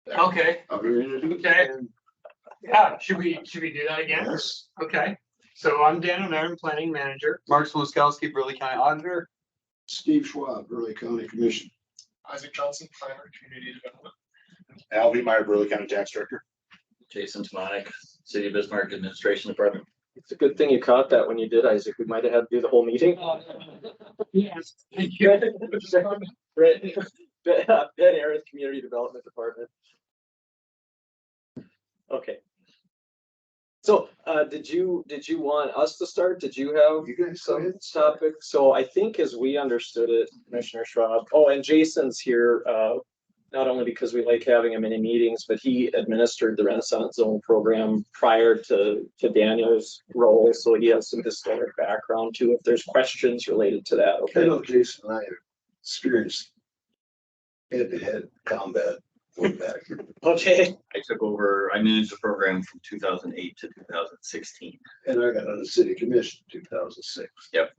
Okay. Okay. Yeah. Should we do that again? Yes. Okay. So I'm Dan and I'm planning manager. Mark Swiskowski, Burleigh County Auditor. Steve Schwab, Burleigh County Commissioner. Isaac Johnson, Planner, Community Development. Albie Meyer, Burleigh County Tax Director. Jason Tomatic, City of Bismarck Administration Department. It's a good thing you caught that when you did, Isaac. We might have had to do the whole meeting. Yes. Thank you. Ben Aaron, Community Development Department. Okay. So did you want us to start? Did you have You guys go some ahead. topic? So I think as we understood it, Commissioner Schwab, oh, and Jason's here, not only because we like having him in meetings, but he administered the Renaissance Zone program prior to Daniel's role. So he has some historic background too, if there's questions related to that. I Okay. know Jason and I have experienced head-to-head combat way back. Okay. I managed the program from 2008 to 2016. And I got on the city commission in 2006. Yep.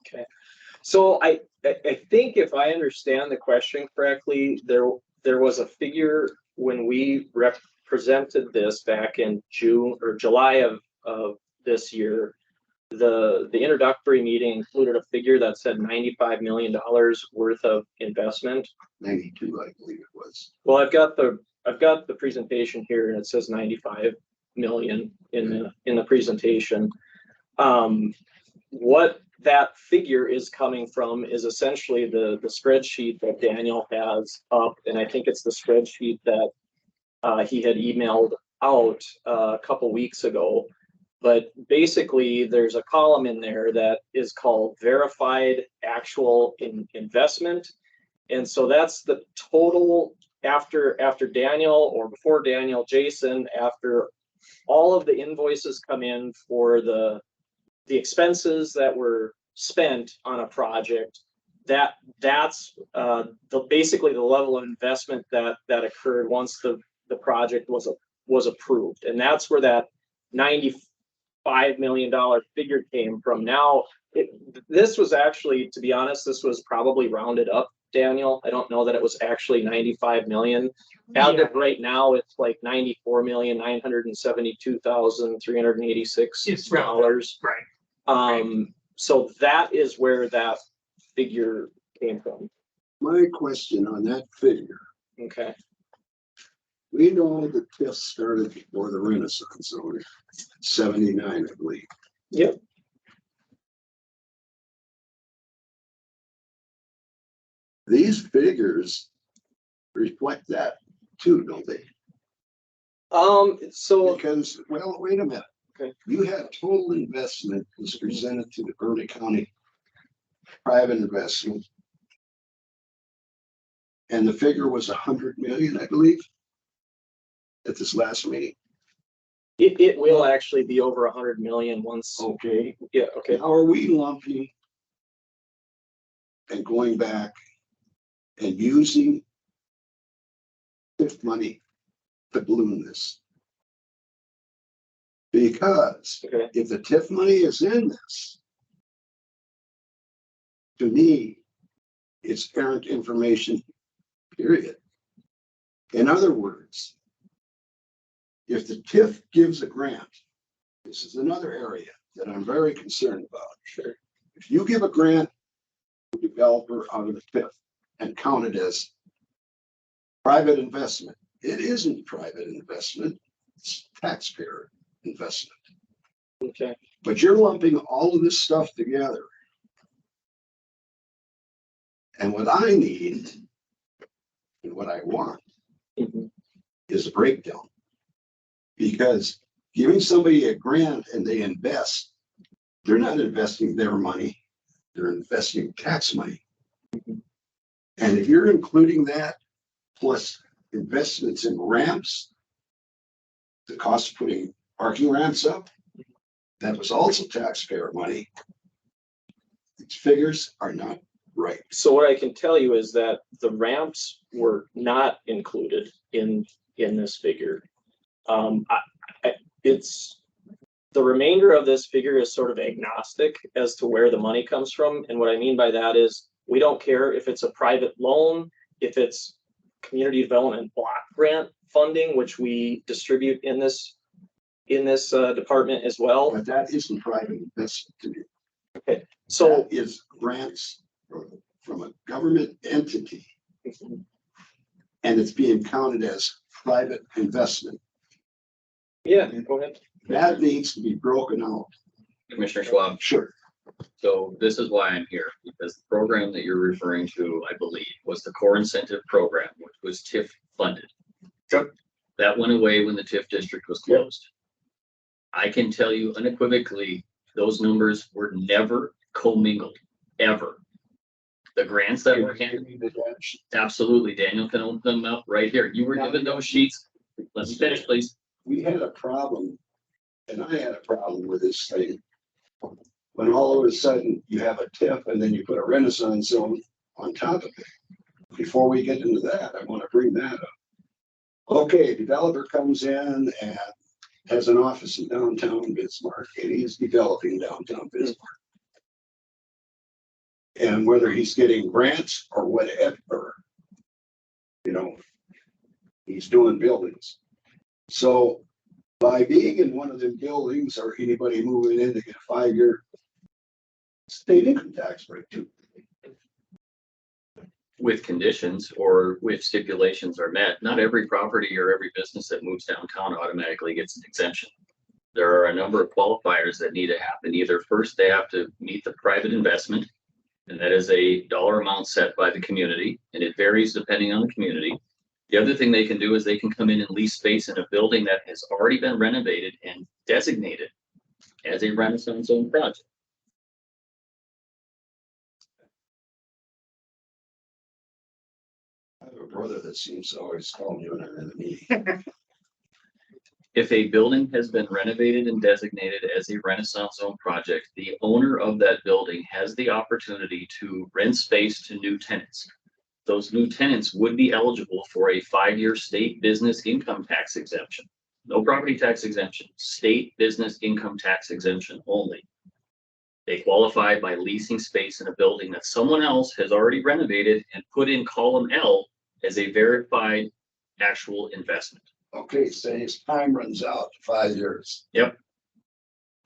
Okay. So I think if I understand the question correctly, there was a figure when we represented this back in June or July of this year. The introductory meeting included a figure that said $95 million worth of investment. 92, I believe it was. Well, I've got the presentation here and it says 95 million in the presentation. What that figure is coming from is essentially the spreadsheet that Daniel has up, and I think it's the spreadsheet that he had emailed out a couple weeks ago. But basically, there's a column in there that is called verified actual investment. And so that's the total after Daniel or before Daniel, Jason, after all of the invoices come in for the expenses that were spent on a project, that's basically the level of investment that occurred once the project was approved. And that's where that $95 million figure came from. Now, this was actually, to be honest, this was probably rounded up, Daniel. I don't know that it was actually 95 million. As of right now, it's like $94,972,386. Right. So that is where that figure came from. My question on that figure, Okay. we know the TIF started before the Renaissance Zone, 79, I believe. Yep. These figures reflect that too, don't they? So Because, well, wait a minute. Okay. You had total investment was presented to the Burleigh County private investment. And the figure was 100 million, I believe, at this last meeting. it will actually be over 100 million once. Okay. Yeah. Okay. How are we lumping and going back and using TIF money to balloon this? Because Okay. if the TIF money is in this, to me, it's errant information, period. In other words, if the TIF gives a grant, this is another area that I'm very concerned about. Sure. If you give a grant to a developer out of the TIF and count it as private investment, it isn't private investment, it's taxpayer investment. Okay. But you're lumping all of this stuff together. And what I need and what I want Mhm. is a breakdown. Because giving somebody a grant and they invest, they're not investing their money, they're investing tax money. And if you're including that plus investments in ramps, the cost of putting parking ramps up, that was also taxpayer money. These figures are not right. So what I can tell you is that the ramps were not included in this figure. It's the remainder of this figure is sort of agnostic as to where the money comes from. And what I mean by that is we don't care if it's a private loan, if it's community development block grant funding, which we distribute in this department as well. But that isn't private investment to me. So That is grants from a government entity, and it's being counted as private investment. yeah, go ahead. That needs to be broken out. Commissioner Schwab, Sure. so this is why I'm here, because the program that you're referring to, I believe, was the core incentive program, which was TIF funded. Yep. That went away when the TIF district was closed. I can tell you unequivocally, those numbers were never commingled, ever. The grants that were handed, absolutely, Daniel can open them up right here. You were given those sheets. Let me finish, please. We had a problem, and I had a problem with this thing. When all of a sudden you have a TIF and then you put a Renaissance zone on top of it. Before we get into that, I want to bring that up. Okay, developer comes in and has an office in downtown Bismarck, and he's developing downtown Bismarck. And whether he's getting grants or whatever, you know, he's doing buildings. So by being in one of the buildings or anybody moving in to get a 5-year state income tax break too. With conditions or with stipulations are met, not every property or every business that moves downtown automatically gets an exemption. There are a number of qualifiers that need to happen. Either first, they have to meet the private investment, and that is a dollar amount set by the community, and it varies depending on the community. The other thing they can do is they can come in and lease space in a building that has already been renovated and designated as a Renaissance zone project. I have a brother that seems to always call me when I'm in a meeting. If a building has been renovated and designated as a Renaissance zone project, the owner of that building has the opportunity to rent space to new tenants. Those new tenants would be eligible for a 5-year state business income tax exemption. No property tax exemption, state business income tax exemption only. They qualify by leasing space in a building that someone else has already renovated and put in column L as a verified actual investment. Okay, say his time runs out, 5 years. Yep.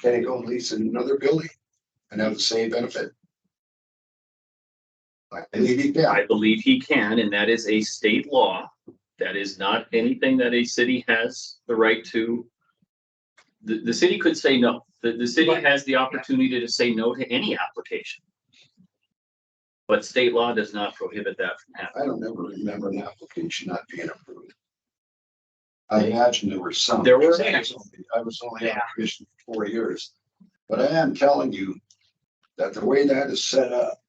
Can he go lease in another building and have the same benefit? I believe he can. I believe he can, and that is a state law. That is not anything that a city has the right to. The city could say no. The city has the opportunity to say no to any application. But state law does not prohibit that from happening. I don't ever remember an application not being approved. I imagine there were some. There were. I was only on the commission for 4 years. But I am telling you that the way that is set up,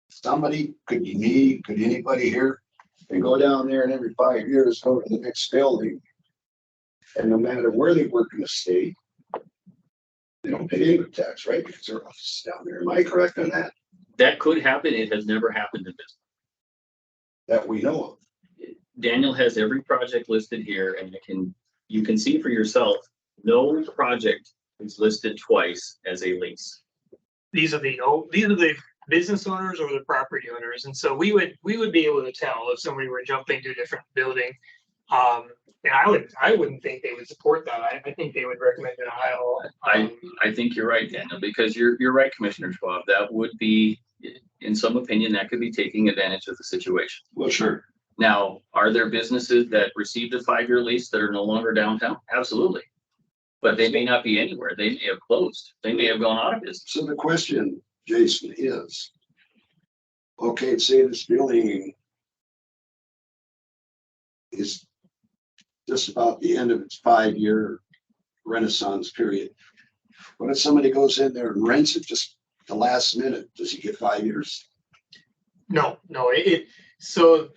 somebody, could be me, could anybody here, can go down there and every 5 years go to the next building. And no matter where they work in the state, they don't pay income tax, right? Because their office is down there. Am I correct on that? That could happen. It has never happened in business. That we know of. Daniel has every project listed here, and you can see for yourself, no project is listed twice as a lease. These are the business owners or the property owners, and so we would be able to tell if somebody were jumping to a different building. And I wouldn't think they would support that. I think they would recommend denial. I think you're right, Daniel, because you're right, Commissioner Schwab. That would be, in some opinion, that could be taking advantage of the situation. Well, sure. Now, are there businesses that received a 5-year lease that are no longer downtown? Absolutely. But they may not be anywhere. They may have closed. They may have gone out of business. So the question, Jason, is, okay, say this building is just about the end of its 5-year Renaissance period. What if somebody goes in there and rents it just the last minute? Does he get 5 years? No. So,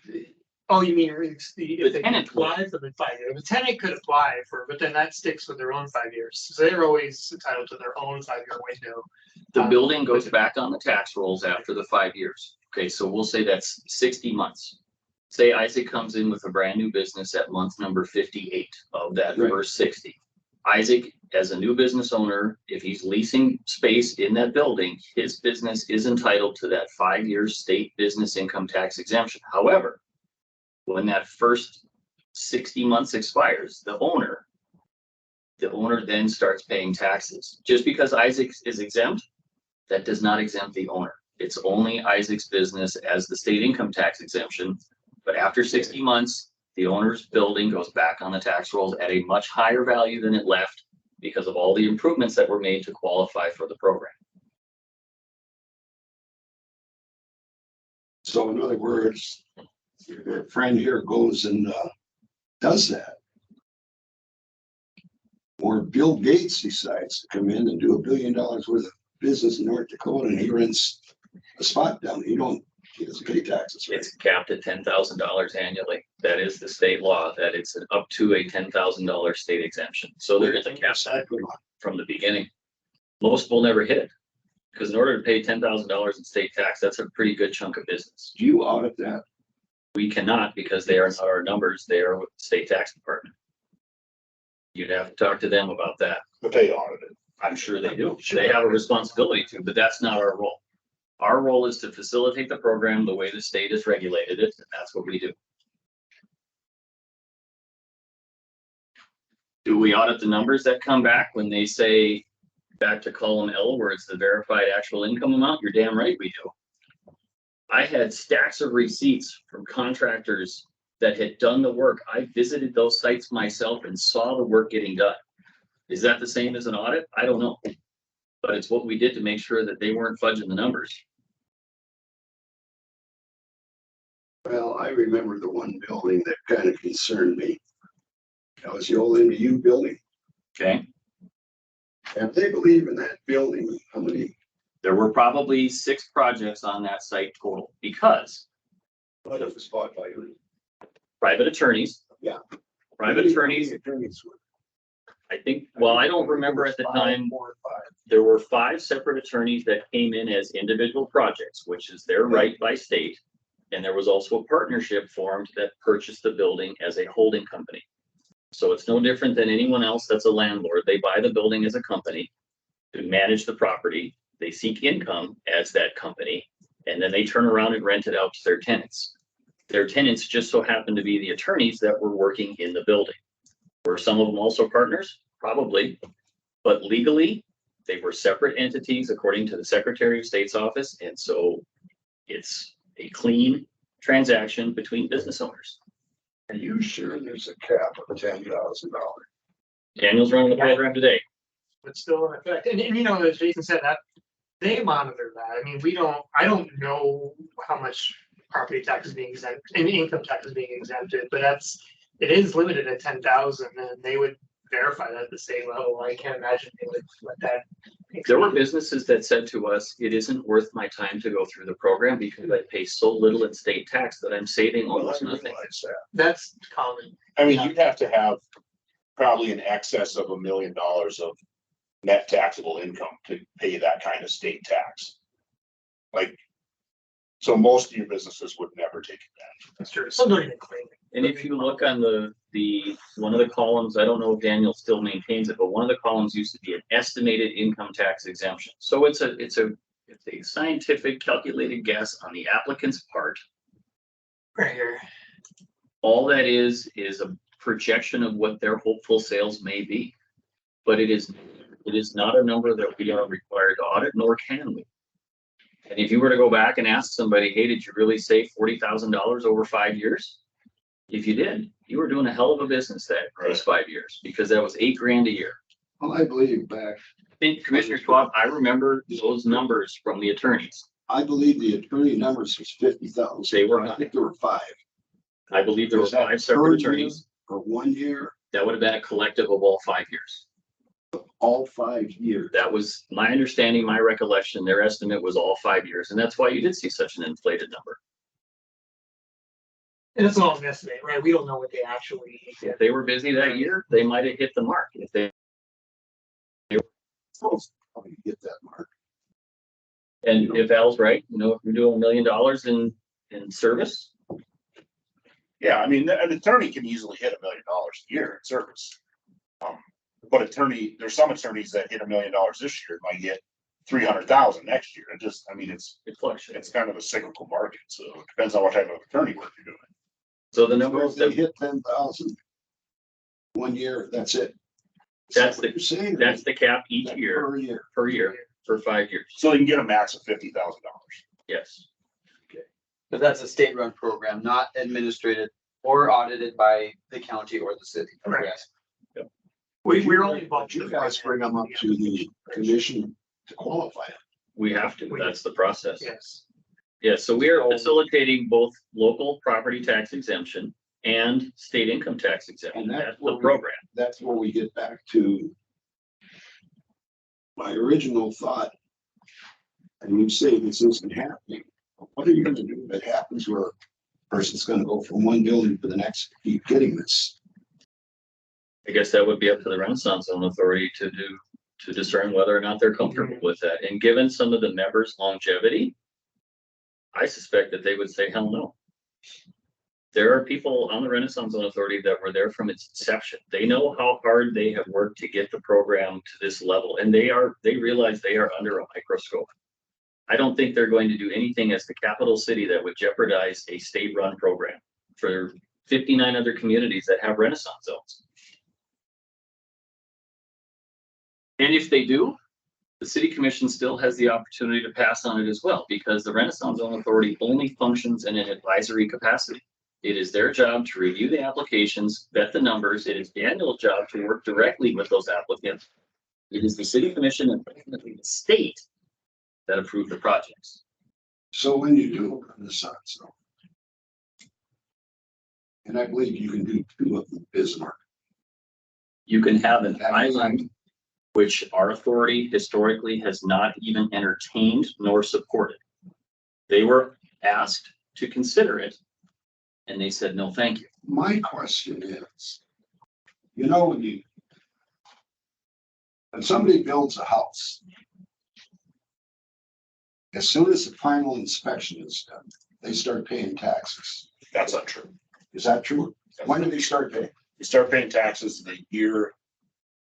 oh, you mean if they tenant apply for the 5 years? The tenant could apply for, but then that sticks with their own 5 years. So they're always entitled to their own 5-year window. The building goes back on the tax rolls after the 5 years. Okay, so we'll say that's 60 months. Say Isaac comes in with a brand new business at month number 58 of that Right. first 60. Isaac as a new business owner, if he's leasing space in that building, his business is entitled to that 5 year state business income tax exemption. However, when that first 60 months expires, the owner then starts paying taxes. Just because Isaac is exempt, that does not exempt the owner. It's only Isaac's business as the state income tax exemption. But after 60 months, the owner's building goes back on the tax rolls at a much higher value than it left because of all the improvements that were made to qualify for the program. So in other words, your friend here goes and does that. Or Bill Gates decides to come in and do $1 billion worth of business in North Dakota and he rents a spot down there. He doesn't pay taxes, right? It's capped at $10,000 annually. That is the state law, that it's up to a $10,000 state exemption. So there is a cap from the beginning. Most will never hit it because in order to pay $10,000 in state tax, that's a pretty good chunk of business. Do you audit that? We cannot because they are not our numbers. They are with the state tax department. You'd have to talk to them about that. But they audit it. I'm sure they do. They have a responsibility to, but that's not our role. Our role is to facilitate the program the way the state has regulated it, and that's what we do. Do we audit the numbers that come back when they say back to column L where it's the verified actual income amount? You're damn right we do. I had stacks of receipts from contractors that had done the work. I visited those sites myself and saw the work getting done. Is that the same as an audit? I don't know. But it's what we did to make sure that they weren't fudging the numbers. Well, I remember the one building that kind of concerned me. That was the old MDU building. Okay. And they believe in that building. How many? There were probably 6 projects on that site total because But it was bought by who? private attorneys. Yeah. Private attorneys, Attorneys were I think, well, I don't remember at the time. 4 or 5. There were 5 separate attorneys that came in as individual projects, which is their right by state. And there was also a partnership formed that purchased the building as a holding company. So it's no different than anyone else that's a landlord. They buy the building as a company to manage the property. They seek income as that company, and then they turn around and rent it out to their tenants. Their tenants just so happen to be the attorneys that were working in the building. Were some of them also partners? Probably. But legally, they were separate entities according to the Secretary of State's office. And so it's a clean transaction between business owners. Are you sure there's a cap of $10,000? Daniel's running the program today. But still in effect. And you know, as Jason said, that they monitor that. I mean, I don't know how much property tax is being exempt and income tax is being exempted, but it is limited at 10,000 and they would verify that at the state level. I can't imagine they would let that. There were businesses that said to us, it isn't worth my time to go through the program because I pay so little in state tax that I'm saving almost nothing. That's common. I mean, you'd have to have probably in excess of $1 million of net taxable income to pay that kind of state tax. Like, so most of your businesses would never take advantage. That's true. Some don't even claim it. And if you look on the one of the columns, I don't know if Daniel still maintains it, but one of the columns used to be an estimated income tax exemption. So it's a scientific calculated guess on the applicant's part. Right here. All that is a projection of what their hopeful sales may be. But it is not a number that we are required to audit, nor can we. And if you were to go back and ask somebody, hey, did you really save $40,000 over 5 years? If you did, you were doing a hell of a business those 5 years because that was $8,000 a year. Well, I believe back. I think Commissioner Schwab, I remember those numbers from the attorneys. I believe the attorney numbers was 50,000. They were I think there were 5. I believe there were Was that 5 separate per attorneys. year or 1 year, That would have been a collective of all 5 years. all 5 years. That was my understanding, my recollection. Their estimate was all 5 years. And that's why you did see such an inflated number. And it's all an estimate, right? We don't know what they actually If they were busy that year, they might have hit the mark. If they Supposed to probably get that mark. And if Al's right, if you're doing $1 million in service, Yeah, I mean, an attorney can easily hit $1 million a year in service. But there's some attorneys that hit $1 million this year, might get 300,000 next year. It just, I mean, It fluctuates. it's kind of a cyclical market, so it depends on what type of attorney work you're doing. So the So numbers if they that, hit 10,000 one year, that's it. That's what you're saying. that's the cap each That year, Per year. for 5 years. So you can get a max of $50,000. Yes. But that's a state-run program, not administrated or audited by the county or the city. Correct. Yes. We're only But involved. you guys bring them up to the commission to qualify it. We have to. That's the process. Yes. Yeah, so we are facilitating both local property tax exemption and state income tax exemption. And that's That's what the we- program. That's where we get back to my original thought. And you say this isn't happening. What are you gonna do if it happens where a person's gonna go from one building to the next, keep getting this? I guess that would be up to the Renaissance Zone Authority to discern whether or not they're comfortable with that. And given some of the members' longevity, I suspect that they would say, hell no. There are people on the Renaissance Zone Authority that were there from its inception. They know how hard they have worked to get the program to this level, and they realize they are under a microscope. I don't think they're going to do anything as the capital city that would jeopardize a state-run program for 59 other communities that have Renaissance zones. And if they do, the city commission still has the opportunity to pass on it as well, because the Renaissance Zone Authority only functions in an advisory capacity. It is their job to review the applications, vet the numbers. It is Daniel's job to work directly with those applicants. It is the city commission and ultimately the state that approve the projects. So when you do a Renaissance zone, and I believe you can do 2 of them, Bismarck. You can have an island, which our authority historically has not even entertained nor supported. They were asked to consider it, and they said, no, thank you. My question is, when somebody builds a house, as soon as the final inspection is done, they start paying taxes. That's not true. Is that true? When do they start paying? You start paying taxes the year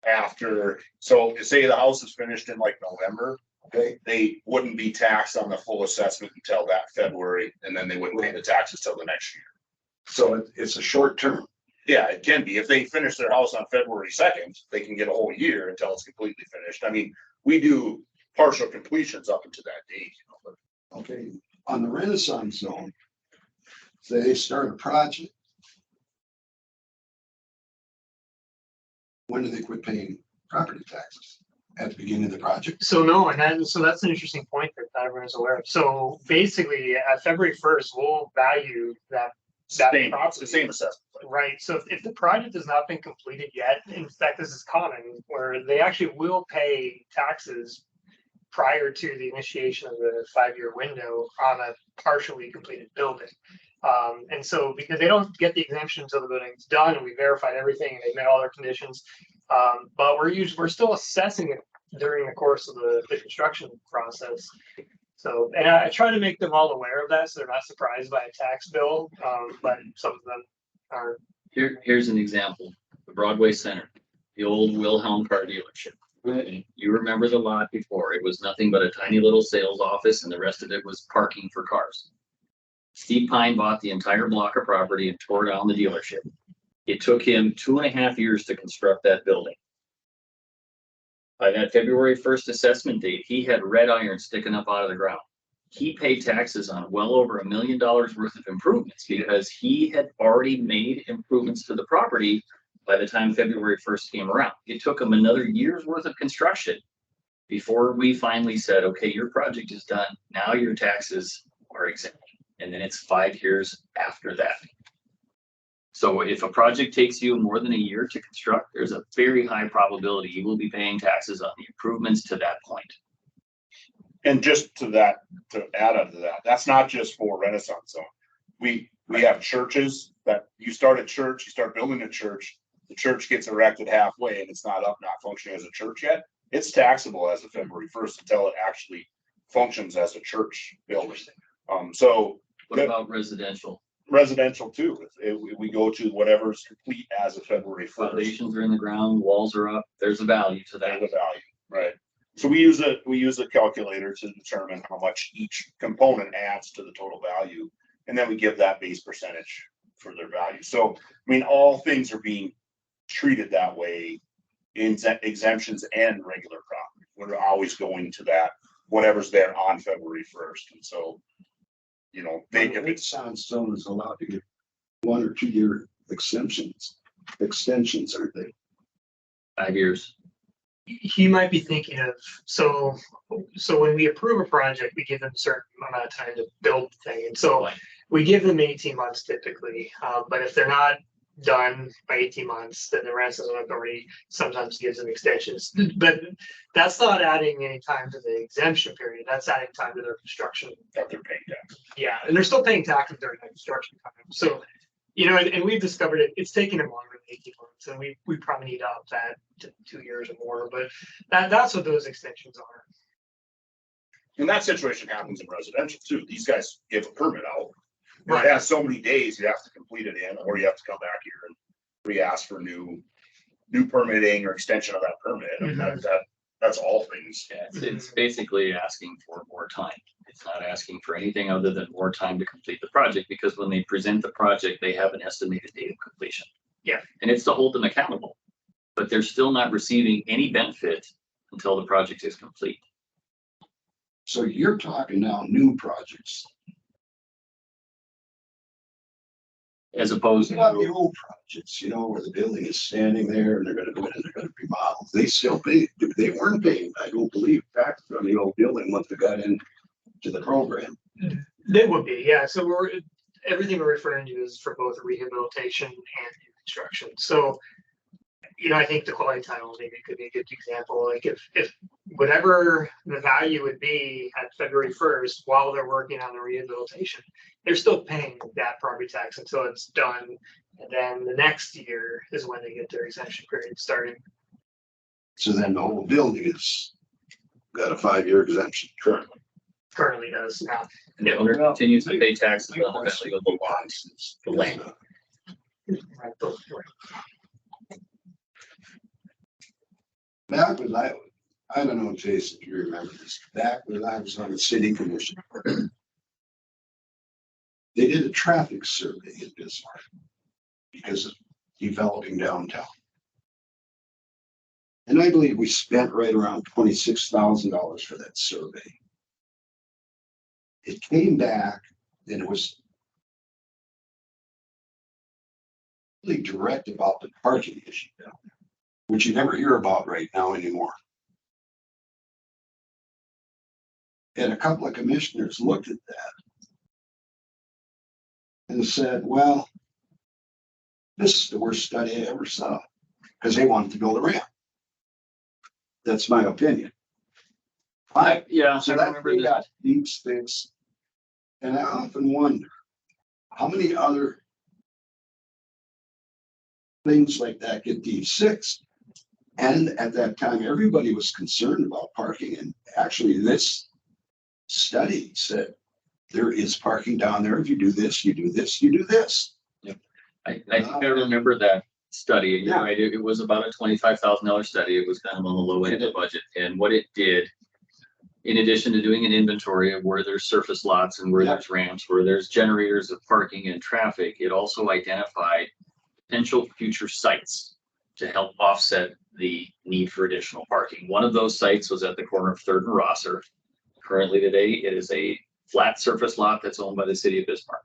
after. So say the house is finished in like November, Okay, they wouldn't be taxed on the full assessment until that February, and then they wouldn't pay the taxes till the next year. so it's a short term. Yeah, it can be. If they finish their house on February 2nd, they can get a whole year until it's completely finished. I mean, we do partial completions up until that date. Okay, on the Renaissance zone, say they start a project. When do they quit paying property taxes? At the beginning of the project? So no, so that's an interesting point that not everyone's aware of. So basically, at February 1st, we'll value that Same, property. the same assessment. Right, so if the project has not been completed yet, in fact, this is common, where they actually will pay taxes prior to the initiation of the 5-year window on a partially completed building. And so because they don't get the exemption until the building's done and we verified everything and they met all their conditions. But we're still assessing it during the course of the construction process. So, and I try to make them all aware of that so they're not surprised by a tax bill, but some of them are. Here's an example, the Broadway Center, the old Wilhelm car dealership. You remember the lot before. It was nothing but a tiny little sales office and the rest of it was parking for cars. Steve Pine bought the entire block of property and tore down the dealership. It took him 2.5 years to construct that building. By that February 1st assessment date, he had red iron sticking up out of the ground. He paid taxes on well over $1 million worth of improvements because he had already made improvements to the property by the time February 1st came around. It took him another year's worth of construction before we finally said, okay, your project is done. Now your taxes are exempt. And then it's 5 years after that. So if a project takes you more than a year to construct, there's a very high probability you will be paying taxes on the improvements to that point. And just to add on to that, that's not just for Renaissance Zone. We have churches that you start a church, you start building a church, the church gets erected halfway and it's not functioning as a church yet. It's taxable as of February 1st until it actually functions as a church building. So What about residential? residential too. If we go to whatever's complete as of February first. Foundations are in the ground, walls are up, there's a value to that. There's a value, right? So we use a calculator to determine how much each component adds to the total value. And then we give that base percentage for their value. So, I mean, all things are being treated that way in exemptions and regular property. We're always going to that, whatever's there on February first. And so, you know, they, if it's, Soundstone is allowed to get 1 or 2 year extensions, aren't they? 5 years. He might be thinking of, so when we approve a project, we give them a certain amount of time to build the thing. And so we give them 18 months typically. But if they're not done by 18 months, then the Renaissance Authority sometimes gives them extensions. But that's not adding any time to the exemption period. That's adding time to their construction. that they're paying tax. Yeah, and they're still paying taxes during that construction time. So, you know, and we've discovered it's taking them longer than 18 months, and we probably need to up that to 2 years or more. But that's what those extensions are. And that situation happens in residential too. These guys give a permit out. And Right. it has so many days you have to complete it in, or you have to come back here and re-ask for new permitting or extension of that permit. And that's all things. Yeah, it's basically asking for more time. It's not asking for anything other than more time to complete the project, because when they present the project, they have an estimated date of completion. Yeah. And it's to hold them accountable, but they're still not receiving any benefit until the project is complete. So you're talking now new projects. As opposed Not the to, old projects, you know, where the building is standing there and they're gonna go in and they're gonna remodel. They still pay, they weren't paying, I don't believe, taxes on the old building once they got into the program. They would be, yeah. So everything we're referring to is for both rehabilitation and new construction. So, you know, I think the quality title maybe could be a good example. Like if whatever the value would be at February 1st while they're working on the rehabilitation, they're still paying that property tax until it's done. And then the next year is when they get their exemption period starting. So then the whole building is got a 5-year exemption currently. Currently does now. and the owner continues to pay taxes My on the question value of the lot. is, the land. Back when I don't know, Jason, if you remember this, back when I was on the city commission, they did a traffic survey in Bismarck because of developing downtown. And I believe we spent right around $26,000 for that survey. It came back and it was really direct about the parking issue down there, which you never hear about right now anymore. And a couple of commissioners looked at that and said, well, this is the worst study I ever saw, because they wanted to build a ramp. That's my opinion. Fine. Yeah, So I that remember thing this. got deep sticks. And I often wonder how many other things like that get deep six. And at that time, everybody was concerned about parking. And actually, this study said there is parking down there. If you do this, you do this, you do this. I think I remember that study. You're Yeah. right. It was about a $25,000 study. It was kind of on the low end of the budget. And what it did, in addition to doing an inventory of where there's surface lots and where Yeah. there's ramps, where there's generators of parking and traffic, it also identified potential future sites to help offset the need for additional parking. One of those sites was at the corner of 3rd and Rosser. Currently today, it is a flat surface lot that's owned by the City of Bismarck.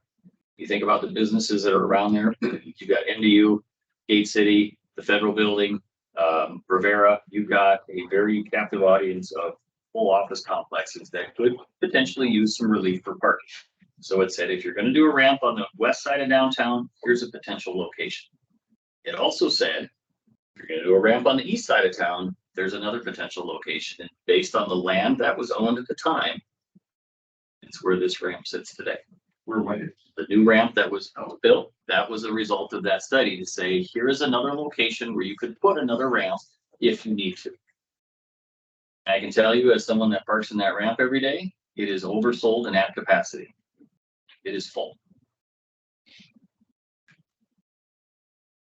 You think about the businesses that are around there, you've got MDU, Gate City, the Federal Building, Rivera. You've got a very captive audience of full office complexes that could potentially use some relief for parking. So it said, if you're going to do a ramp on the west side of downtown, here's a potential location. It also said, if you're going to do a ramp on the east side of town, there's another potential location. And based on the land that was owned at the time, it's where this ramp sits today. The new ramp that was built, that was a result of that study to say, here is another location where you could put another ramp if you need to. I can tell you, as someone that parks in that ramp every day, it is oversold and at capacity. It is full.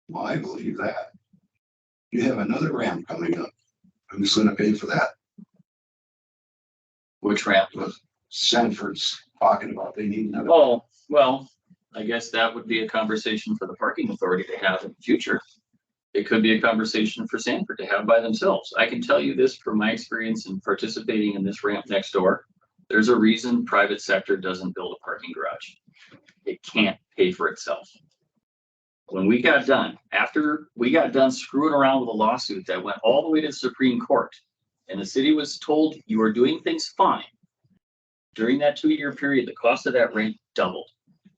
Well, I believe that. You have another ramp coming up. Who's gonna pay for that? Which ramp? Sanford's talking about they need another. Oh, well, I guess that would be a conversation for the parking authority to have in the future. It could be a conversation for Sanford to have by themselves. I can tell you this from my experience in participating in this ramp next door. There's a reason private sector doesn't build a parking garage. It can't pay for itself. When we got done, after we got done screwing around with a lawsuit that went all the way to the Supreme Court, and the city was told you are doing things fine. During that 2-year period, the cost of that ramp doubled.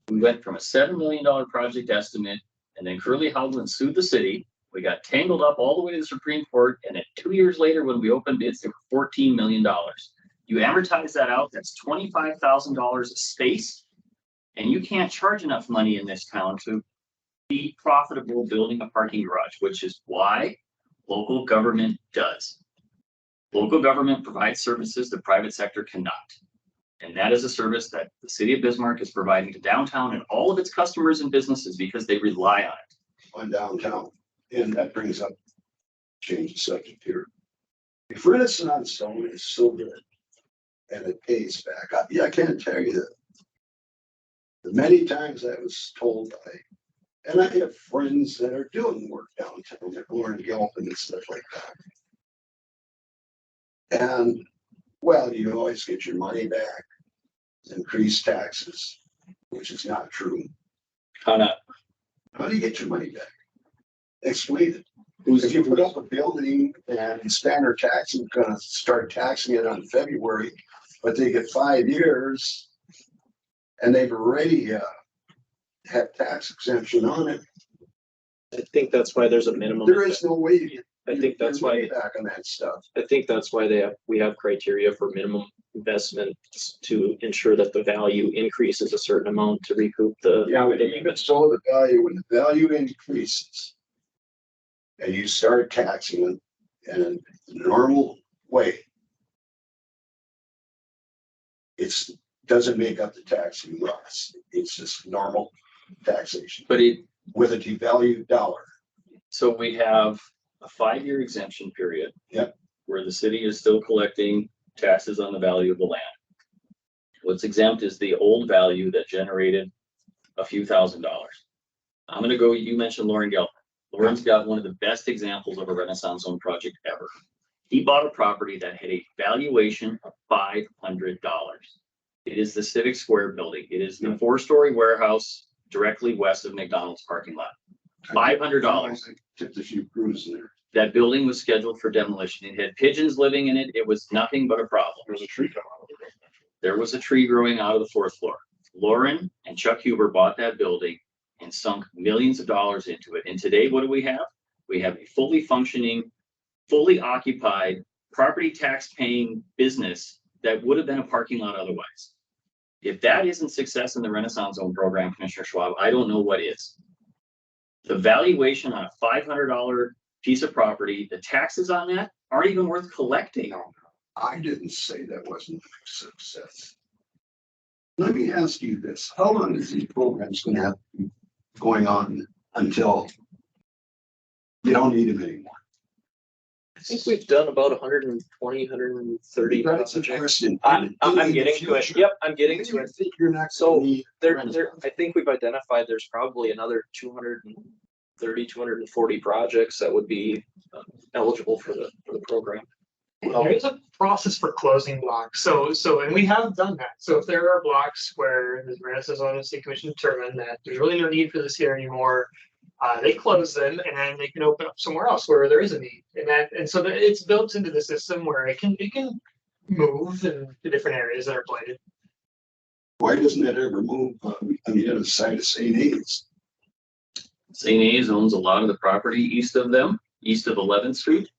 We went from a $7 million project estimate, and then Curly Howland sued the city. We got tangled up all the way to the Supreme Court, and then 2 years later, when we opened bids, they were $14 million. You amortize that out, that's $25,000 a space, and you can't charge enough money in this town to be profitable building a parking garage, which is why local government does. Local government provides services the private sector cannot. And that is a service that the city of Bismarck is providing to downtown and all of its customers and businesses because they rely on it. On downtown, and that brings up, change the subject here. If Renaissance Zone is so good and it pays back, I can't tell you that. The many times I was told and I have friends that are doing work downtown, they're going to Gilpin and stuff like that. And well, you always get your money back, increase taxes, which is not true. How not? How do you get your money back? Explain it. If you put up a building and standard tax is gonna start taxing it on February, but they get 5 years and they've already had tax exemption on it, I think that's why there's a minimum. there is no way to get. I think that's your money why, back on that stuff. I think that's why we have criteria for minimum investments to ensure that the value increases a certain amount to recoup the. Yeah, but even so, the value, when the value increases and you start taxing it in a normal way, it's doesn't make up the taxing loss. It's just normal taxation But it, with a devalued dollar. so we have a 5-year exemption period. Yep. Where the city is still collecting taxes on the value of the land. What's exempt is the old value that generated a few $1,000s. I'm gonna go, you mentioned Lauren Gelman. Lauren's got one of the best examples of a Renaissance Zone project ever. He bought a property that had a valuation of $500. It is the Civic Square building. It is the 4-story warehouse directly west of McDonald's parking lot. $500. Tipped a few crews in there. That building was scheduled for demolition. It had pigeons living in it. It was nothing but a problem. There was a tree coming out of it. There was a tree growing out of the 4th floor. Lauren and Chuck Huber bought that building and sunk millions of dollars into it. And today, what do we have? We have a fully functioning, fully occupied, property tax paying business that would have been a parking lot otherwise. If that isn't success in the Renaissance Zone program, Commissioner Schwab, I don't know what is. The valuation on a $500 piece of property, the taxes on that aren't even worth collecting. No, I didn't say that wasn't a success. Let me ask you this, how long is these programs gonna have to be going on until you don't need them anymore? I think we've done about 120, 130. That's projects. interesting. I'm In the getting to it. future, Yep, I'm getting when to you it. think you're not So, gonna need I think we've identified there's probably another 230, 240 projects that would be eligible for the program. There's a process for closing blocks. And we have done that. So if there are blocks where the Renaissance Zone and City Commission determined that there's really no need for this here anymore, they close them and then they can open up somewhere else where there is a need. And so that it's built into the system where it can move in the different areas that are blighted. Why doesn't it ever move on the other side of St. A's? St. A's owns a lot of the property east of them, east of 11th Street.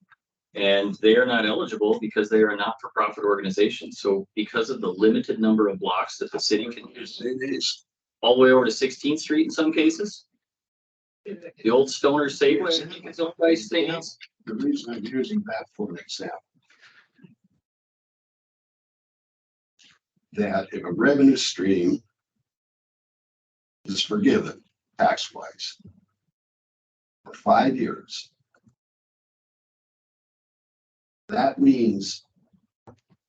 And they are not eligible because they are a not-for-profit organization. So because of the limited number of blocks that the city can use, St. A's. all the way over to 16th Street in some cases. The old Stoner Safeway, I think it's owned by St. A's. The reason I'm using that for an example. That if a revenue stream is forgiven tax-wise, for 5 years. That means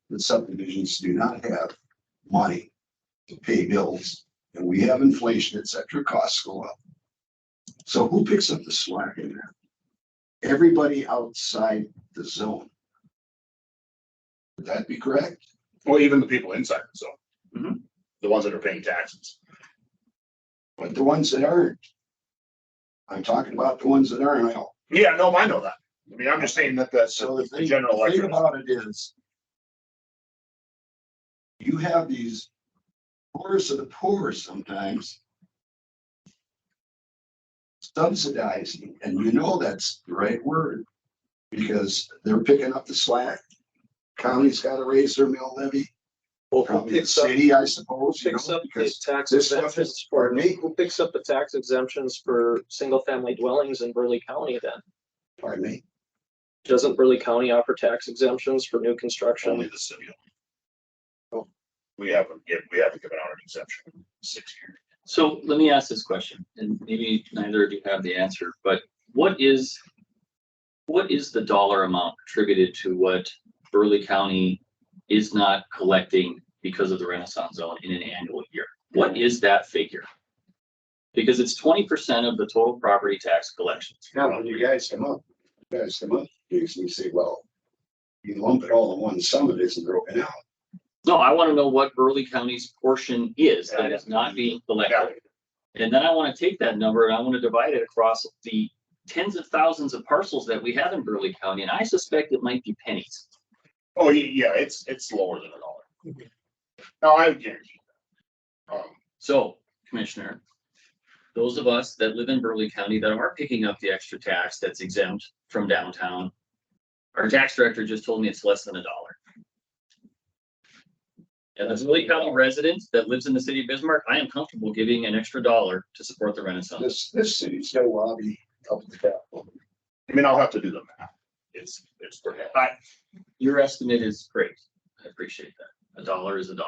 that subdivisions do not have money to pay bills, and we have inflation, et cetera, costs go up. So who picks up the slack in there? Everybody outside the zone. Would that be correct? Well, even the people inside the zone. Mhm. The ones that are paying taxes. But the ones that aren't. I'm talking about the ones that aren't. Yeah, no, I know that. I mean, I'm just saying that that's So the the general thing election. about it is, you have these poorest of the poor sometimes subsidizing, and you know that's the right word, because they're picking up the slack. County's got to raise their mill levy, Well, who probably the picks up, city, I suppose, you picks know, up the because tax this stuff exemptions is, for, pardon me, who picks up the tax exemptions for single family dwellings in Burleigh County then? pardon me. Doesn't Burleigh County offer tax exemptions for new construction? Only the city. We haven't given out an exemption in 6 years. So let me ask this question, and maybe neither of you have the answer, but what is the dollar amount attributed to what Burleigh County is not collecting because of the Renaissance Zone in an annual year? What is that figure? Because it's 20% of the total property tax collections. Now, when you guys come up, you say, well, you lump it all in one sum, it isn't broken out. No, I want to know what Burleigh County's portion is that is not being collected. And then I want to take that number and I want to divide it across the tens of thousands of parcels that we have in Burleigh County, and I suspect it might be pennies. Oh, yeah, it's lower than $1. No, I guarantee that. So, Commissioner, those of us that live in Burleigh County that are picking up the extra tax that's exempt from downtown, our tax director just told me it's less than $1. And as a Burleigh County resident that lives in the city of Bismarck, I am comfortable giving an extra $1 to support the Renaissance. This city's got a lobby up at the Capitol. I mean, I'll have to do the math. It's pretty high. Your estimate is great. I appreciate that. $1 is $1.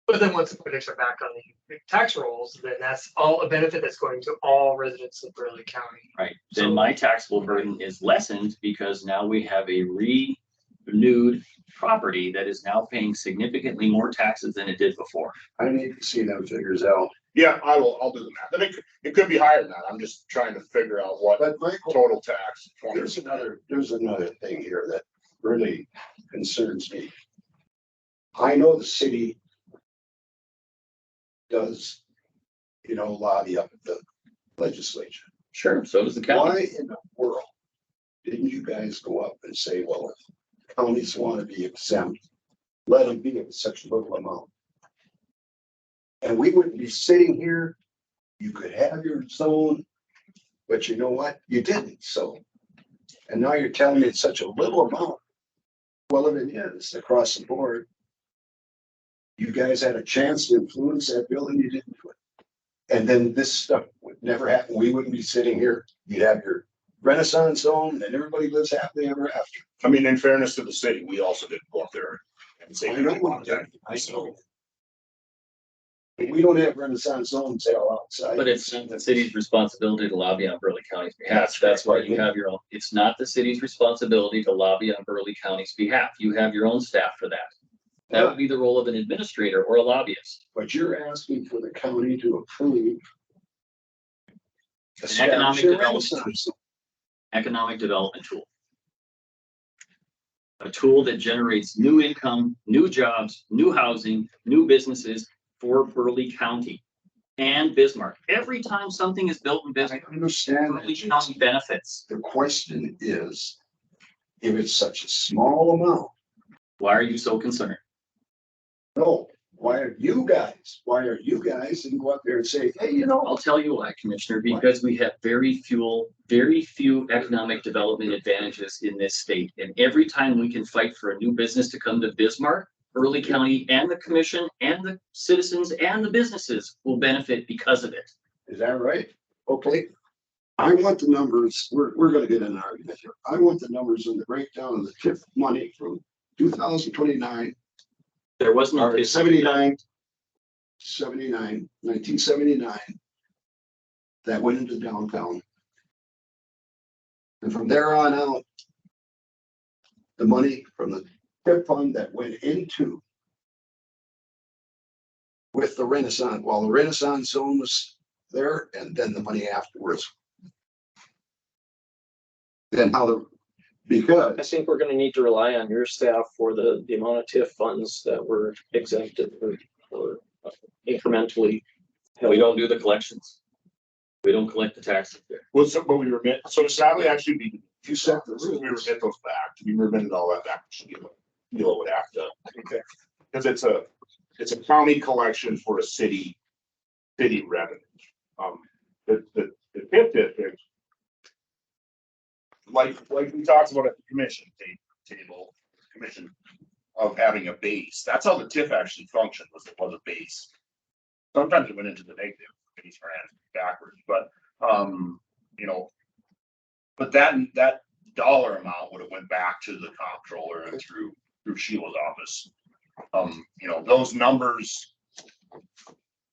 But then once the projects are back on the tax rolls, then that's all a benefit that's going to all residents of Burleigh County. Right, then my taxable burden is lessened because now we have a renewed property that is now paying significantly more taxes than it did before. I need to see them figures out. Yeah, I'll do the math. And it could be higher than that. I'm just trying to figure out what But Michael, total tax. there's another thing here that really concerns me. I know the city does, lobby up at the legislature. Sure, so does the county. Why in the world didn't you guys go up and say, well, if counties want to be exempt, let them be of such little amount? And we wouldn't be sitting here. You could have your zone, but you know what? You didn't. So, and now you're telling me it's such a little amount. Well, it is across the board. You guys had a chance to influence that bill and you didn't do it. And then this stuff would never happen. We wouldn't be sitting here. You'd have your Renaissance zone and everybody lives happily ever after. I mean, in fairness to the city, we also didn't go up there and say. I know. We don't have Renaissance zones all outside. But it's not the city's responsibility to lobby on Burleigh County's behalf. That's why you have your own. It's not the city's responsibility to lobby on Burleigh County's behalf. You have your own staff for that. That would be the role of an administrator or a lobbyist. But you're asking for the county to approve. An economic development tool. A tool that generates new income, new jobs, new housing, new businesses for Burleigh County and Bismarck. Every time something is built in I Bismarck, understand. Burleigh County benefits. The question is, if it's such a small amount, Why are you so concerned? no, why are you guys and go up there and say, hey, I'll tell you why, Commissioner, because we have very few economic development advantages in this state. And every time we can fight for a new business to come to Bismarck, Burleigh County and the commission and the citizens and the businesses will benefit because of it. is that right? Okay. I want the numbers. We're gonna get an argument here. I want the numbers in the breakdown of the TIF money from 2029. There was no. 1979, that went into downtown. And from there on out, the money from the TIP fund that went into with the Renaissance, while the Renaissance zone was there, and then the money afterwards. Then how the, I because think we're gonna need to rely on your staff for the amount of TIF funds that were exempted or incrementally. We don't do the collections. We don't collect the taxes there. Well, so, but we remit, so sadly, actually, we, you set the we rules. remit those back, we remitted all that back, you would have to. Okay. Cause it's a county collection for a city revenue. The TIF district, like we talked about at the commission commission of having a base, that's how the TIF actually functioned, was a base. Sometimes it went into the negative, base ran backwards, but, you know, but that dollar amount would have went back to the comptroller and through Sheila's office. You know, those numbers,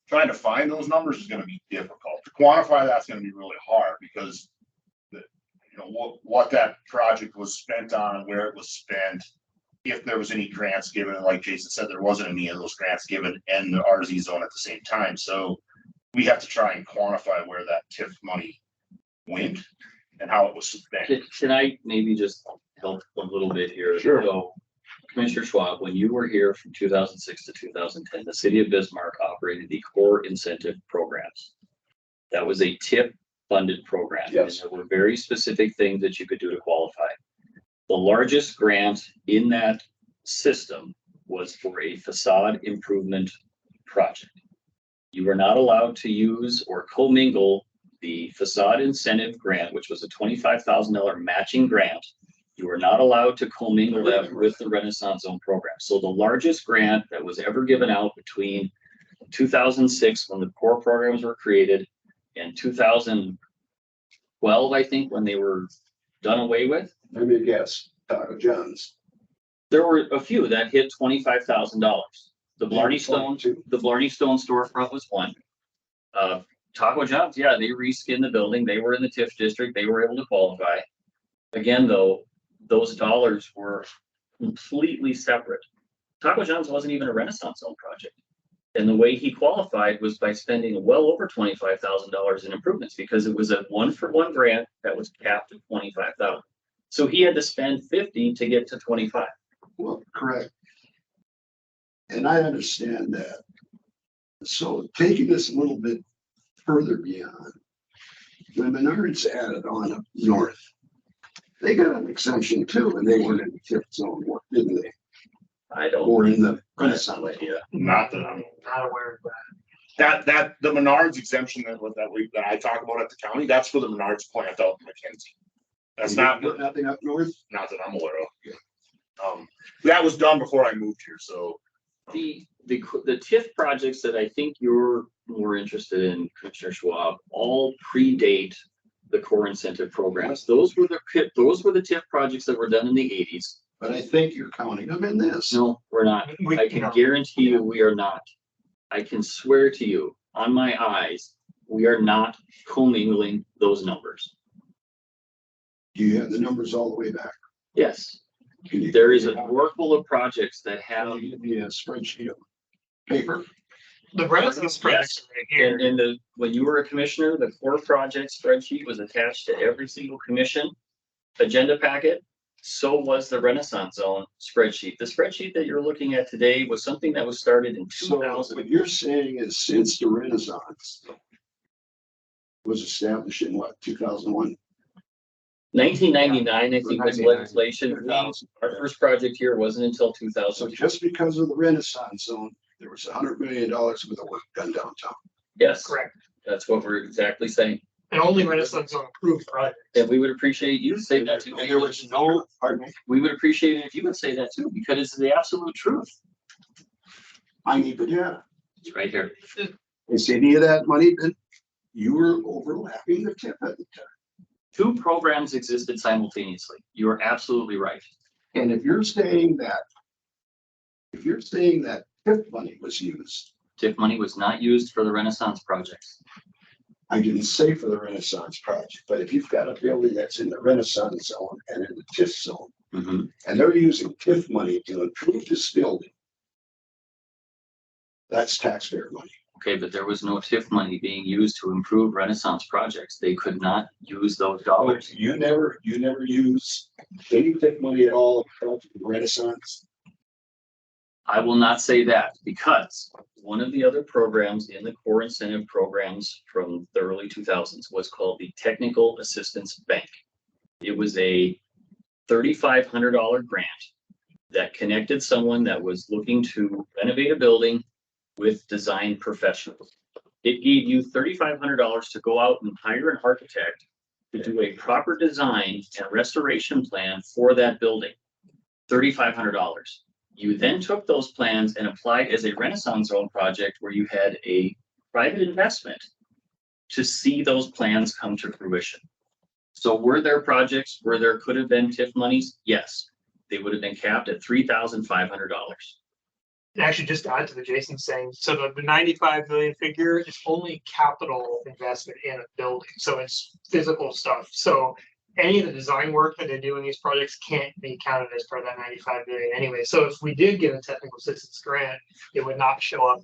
trying to find those numbers is gonna be difficult. To quantify that's gonna be really hard because you know, what that project was spent on, where it was spent, if there was any grants given, and like Jason said, there wasn't any of those grants given in the RZ zone at the same time. So we have to try and quantify where that TIF money went and how it was spent. Can I maybe just help a little bit here? Sure. So Commissioner Schwab, when you were here from 2006 to 2010, the city of Bismarck operated the core incentive programs. That was a TIP funded program. Yes. And there were very specific things that you could do to qualify. The largest grant in that system was for a facade improvement project. You were not allowed to use or commingle the facade incentive grant, which was a $25,000 matching grant. You were not allowed to commingle that with the Renaissance Zone program. So the largest grant that was ever given out between 2006, when the core programs were created, and 2012, I think, when they were done away with. Let me guess, Taco John's. There were a few that hit $25,000. The Blarney Stone storefront was one. Taco John's, yeah, they reskinned the building. They were in the TIF district. They were able to qualify. Again, though, those dollars were completely separate. Taco John's wasn't even a Renaissance Zone project. And the way he qualified was by spending well over $25,000 in improvements because it was a 1-for-1 grant that was capped at $25,000. So he had to spend 50 to get to 25. Well, correct. And I understand that. So taking this a little bit further beyond, when Menards added on up north, they got an exemption too, and they weren't in the TIF zone, didn't they? I don't. Or in the Renaissance. idea. Not that I'm Not aware of that. that the Menards exemption that I talk about at the county, that's for the Menards plant out in McKenzie. That's not Nothing up north? that I'm aware of. That was done before I moved here, so. The TIF projects that I think you're more interested in, Commissioner Schwab, all predate the core incentive programs. Those were the TIF projects that were done in the 80s. But I think you're counting them in this. No, we're not. I can guarantee you we are not. I can swear to you on my eyes, we are not commingling those numbers. Do you have the numbers all the way back? Yes, Can you? there is a drawer full of projects that have, Give me a spreadsheet of paper. The Renaissance projects are right here. and when you were a commissioner, the core project spreadsheet was attached to every single commission agenda packet. So was the Renaissance Zone spreadsheet. The spreadsheet that you're looking at today was something that was started in So 2000. what you're saying is since the Renaissance was established in what, 2001? 1999, I think, was 1999. legislation. Our first project here wasn't until So 2000. just because of the Renaissance zone, there was $100 million worth of work done downtown. Yes, Correct. that's what we're exactly saying. And only Renaissance Zone approved projects. And we would appreciate you to say that too. And there was no, pardon me, We would appreciate it if you would say that too, because it's the absolute truth. I need the data. It's right here. Is any of that money that you were overlapping the tip at the time? 2 programs existed simultaneously. You are absolutely right. And if you're saying that tip money was used, TIF money was not used for the Renaissance projects. I didn't say for the Renaissance project, but if you've got a building that's in the Renaissance zone and in the TIF zone, Mhm. and they're using TIF money to improve this building, that's taxpayer money. Okay, but there was no TIF money being used to improve Renaissance projects. They could not use those dollars. You never use any TIF money at all for Renaissance. I will not say that because one of the other programs in the core incentive programs from the early 2000s was called the Technical Assistance Bank. It was a $3,500 grant that connected someone that was looking to renovate a building with design professionals. It gave you $3,500 to go out and hire an architect to do a proper design and restoration plan for that building. $3,500. You then took those plans and applied as a Renaissance zone project where you had a private investment to see those plans come to fruition. So were there projects where there could have been TIF monies? Yes. They would have been capped at $3,500. Actually, just to add to the Jason's saying, so the 95 million figure is only capital investment in a building, so it's physical stuff. So any of the design work that they do in these projects can't be counted as part of that 95 million anyway. So if we did get a technical assistance grant, it would not show up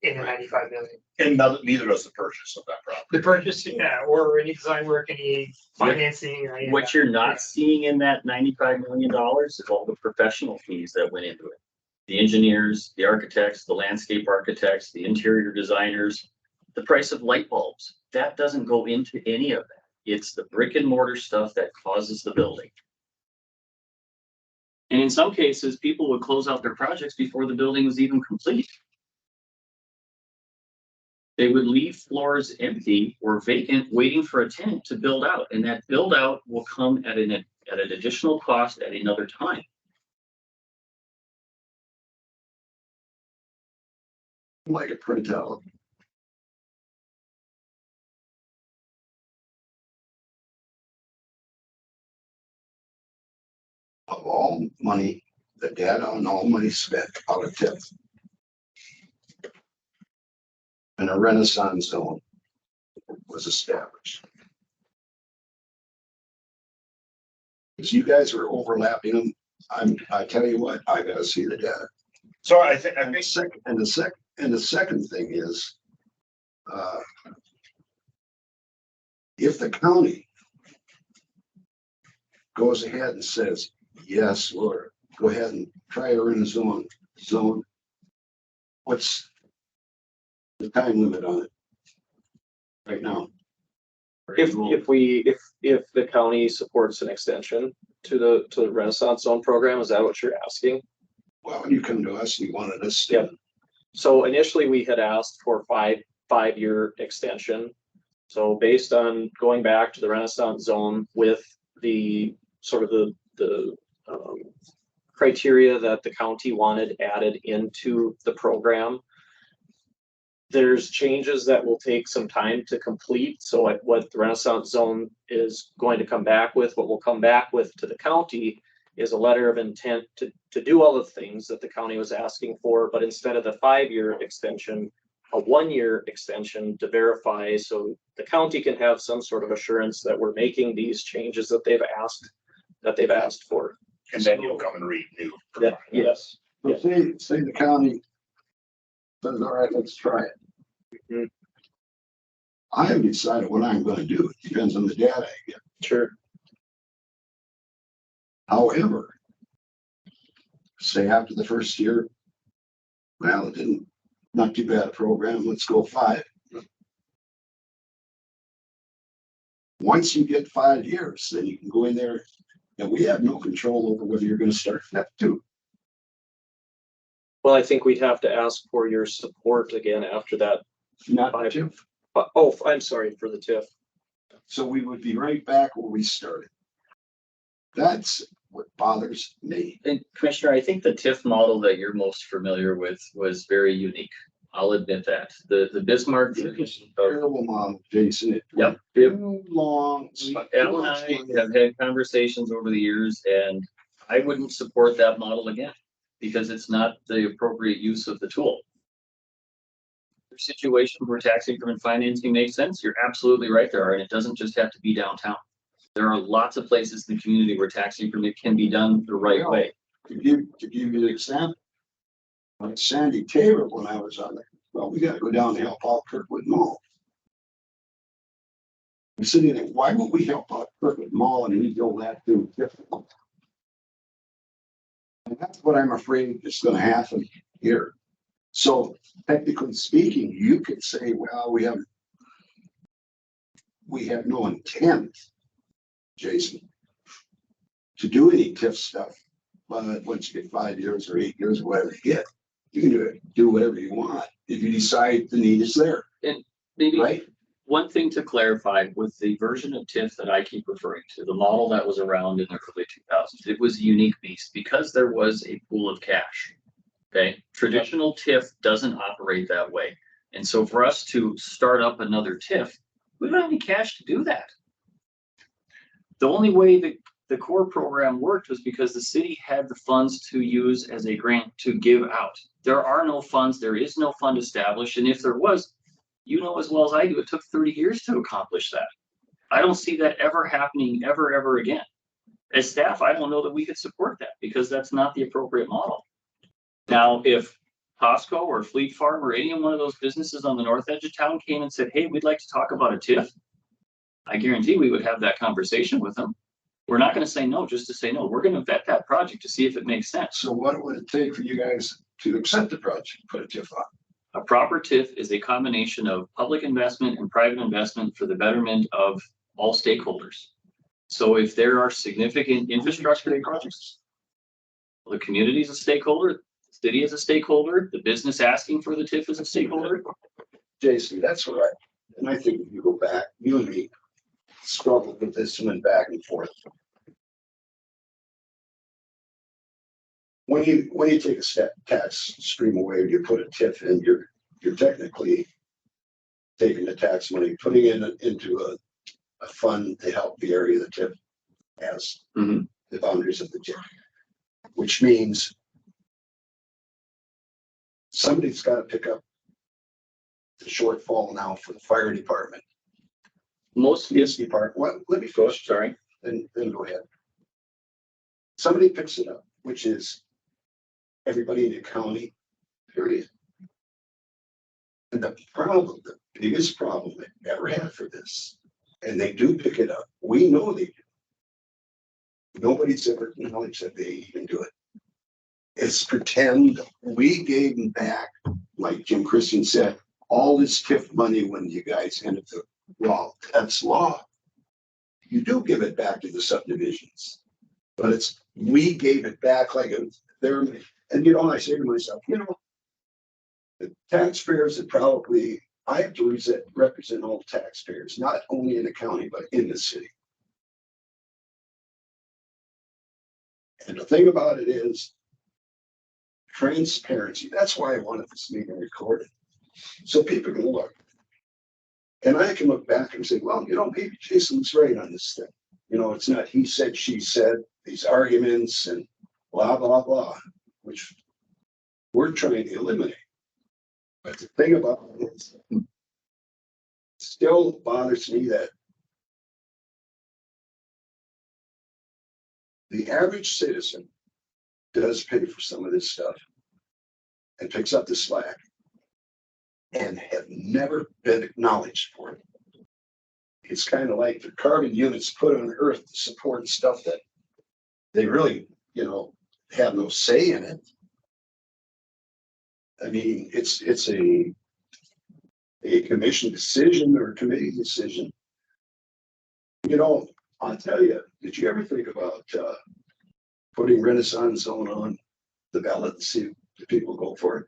in the 95 million. And neither does the purchase of that property. The purchase, yeah, or any design work, any financing. Or any of What that. you're not seeing in that $95 million is all the professional fees that went into it. The engineers, the architects, the landscape architects, the interior designers, the price of light bulbs, that doesn't go into any of that. It's the brick and mortar stuff that causes the building. And in some cases, people would close out their projects before the building was even complete. They would leave floors empty or vacant, waiting for a tenant to build out, and that build out will come at an additional cost at another time. Like a printout. Of all money, the data on all money spent out of TIF. And a Renaissance zone was established. As you guys are overlapping them, I tell you what, I gotta see the data. So I think, The second thing is, if the county goes ahead and says, yes, Lord, go ahead and try her in a zone, what's the time limit on it right now? If the county supports an extension to the Renaissance Zone program, is that what you're asking? Well, you come to us, you wanted us to. Yep. So initially we had asked for five-year extension. So based on going back to the Renaissance Zone with the sort of the criteria that the county wanted added into the program, there's changes that will take some time to complete. So what the Renaissance Zone is going to come back with, what we'll come back with to the county is a letter of intent to do all the things that the county was asking for, but instead of the 5-year extension, a 1-year extension to verify, so the county can have some sort of assurance that we're making these changes that they've asked for. and then you'll come and renew. Yes. So say the county says, all right, let's try it. Mhm. I haven't decided what I'm gonna do. It depends on the data I get. Sure. However, say after the first year, well, it didn't, not too bad a program, let's go 5. Once you get 5 years, then you can go in there, and we have no control over whether you're gonna start step 2. Well, I think we'd have to ask for your support again after that. Not 2. Oh, I'm sorry for the TIF. So we would be right back where we started. That's what bothers me. And Commissioner, I think the TIF model that you're most familiar with was very unique. I'll admit that. The Bismarck. Terrible model, Jason. It Yep. went too long. Al and I have had conversations over the years, and I wouldn't support that model again because it's not the appropriate use of the tool. situation where tax increment financing makes sense, you're absolutely right there, and it doesn't just have to be downtown. There are lots of places in the community where tax increment can be done the right way. To give you an example, like Sandy Taylor, when I was on there, well, we gotta go down to help out Kirkwood Mall. I'm sitting there, why won't we help out Kirkwood Mall and rebuild that too? And that's what I'm afraid is gonna happen here. So technically speaking, you could say, well, we have no intent, Jason, to do any TIF stuff. But once you get 5 years or 8 years, or whatever you get, you can do whatever you want if you decide the need is there. And maybe Right? one thing to clarify with the version of TIF that I keep referring to, the model that was around in the early 2000s, it was a unique beast because there was a pool of cash. Okay, traditional TIF doesn't operate that way. And so for us to start up another TIF, we don't have any cash to do that. The only way that the core program worked was because the city had the funds to use as a grant to give out. There are no funds, there is no fund established, and if there was, you know as well as I do, it took 30 years to accomplish that. I don't see that ever happening ever again. As staff, I don't know that we could support that because that's not the appropriate model. Now, if Costco or Fleet Farm or any one of those businesses on the north edge of town came and said, hey, we'd like to talk about a TIF, I guarantee we would have that conversation with them. We're not going to say no just to say no. We're going to vet that project to see if it makes sense. So what would it take for you guys to accept the project, put a TIF on? A proper TIF is a combination of public investment and private investment for the betterment of all stakeholders. So if there are significant infrastructure projects, the community is a stakeholder, the city is a stakeholder, the business asking for the TIF is a stakeholder. Jason, that's right. And I think if you go back, you and me struggled with this one back and forth. When you take a tax stream away, you put a TIF in, you're technically taking the tax money, putting it into a fund to help the area the TIF has, the boundaries of the TIF, which means somebody's got to pick up the shortfall now for the fire department. Most Police department. What? Let me finish. sorry. Then go ahead. Somebody picks it up, which is everybody in the county, period. And the biggest problem they ever had for this, and they do pick it up. We know they do. Nobody's ever acknowledged that they even do it. It's pretend we gave them back, like Jim Christian said, all this TIF money when you guys ended the law. That's law. You do give it back to the subdivisions, but we gave it back like they're, and I say to myself, the taxpayers that probably, I have to represent all the taxpayers, not only in the county, but in the city. And the thing about it is transparency. That's why I wanted this meeting recorded. So people can look. And I can look back and say, well, maybe Jason's right on this thing. It's not he said, she said, these arguments and blah, blah, blah, which we're trying to eliminate. But the thing about it is, it still bothers me that the average citizen does pay for some of this stuff and picks up the slack and have never been acknowledged for it. It's kind of like the carbon units put on Earth to support stuff that they really, have no say in it. I mean, it's a commission decision or a committee decision. I'll tell you, did you ever think about putting Renaissance Zone on the ballot and see if people go for it?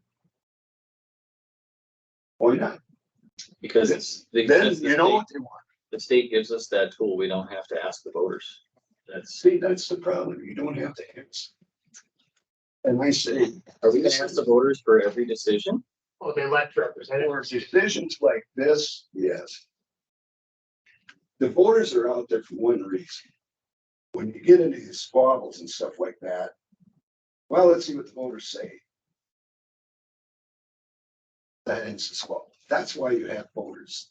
Why not? Because Then what they want. the state gives us that tool. We don't have to ask the voters. That's the problem. You don't have to ask. And I say, Are we going to ask the voters for every decision? Well, they elect representatives. for decisions like this, yes. The voters are out there for one reason. When you get into these squabbles and stuff like that, well, let's see what the voters say. That ends the squabble. That's why you have voters.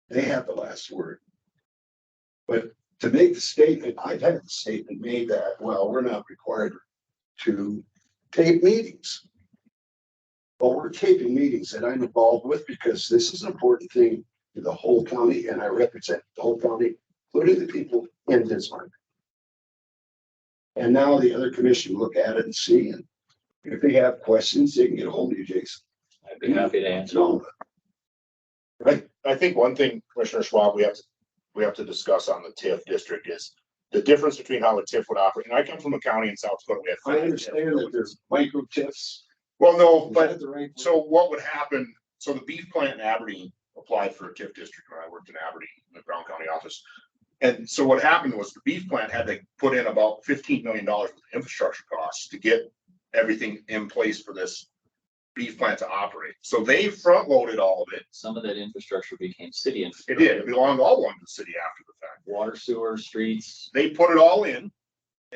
They have the last word. But to make the statement, I've had the statement made that, well, we're not required to tape meetings. Well, we're taping meetings that I'm involved with because this is an important thing to the whole county, and I represent the whole county, including the people in Bismarck. And now the other commission look at it and see, and if they have questions, they can get a hold of you, Jason. I'd be happy to answer. No, I think one thing, Commissioner Schwab, we have to discuss on the TIF district is the difference between how a TIF would operate. And I come from a county in South Dakota. We have I 5 understand that there's micro tips. Well, no, Is but that the right word? so what would happen? So the beef plant in Aberdeen applied for a TIF district when I worked in Aberdeen, in the Brown County office. And so what happened was the beef plant had to put in about $15 million with infrastructure costs to get everything in place for this beef plant to operate. So they front loaded all of it. Some of that infrastructure became city It infrastructure. did. It belonged all belonged to the city after the fact. Water, sewer, streets. They put it all in.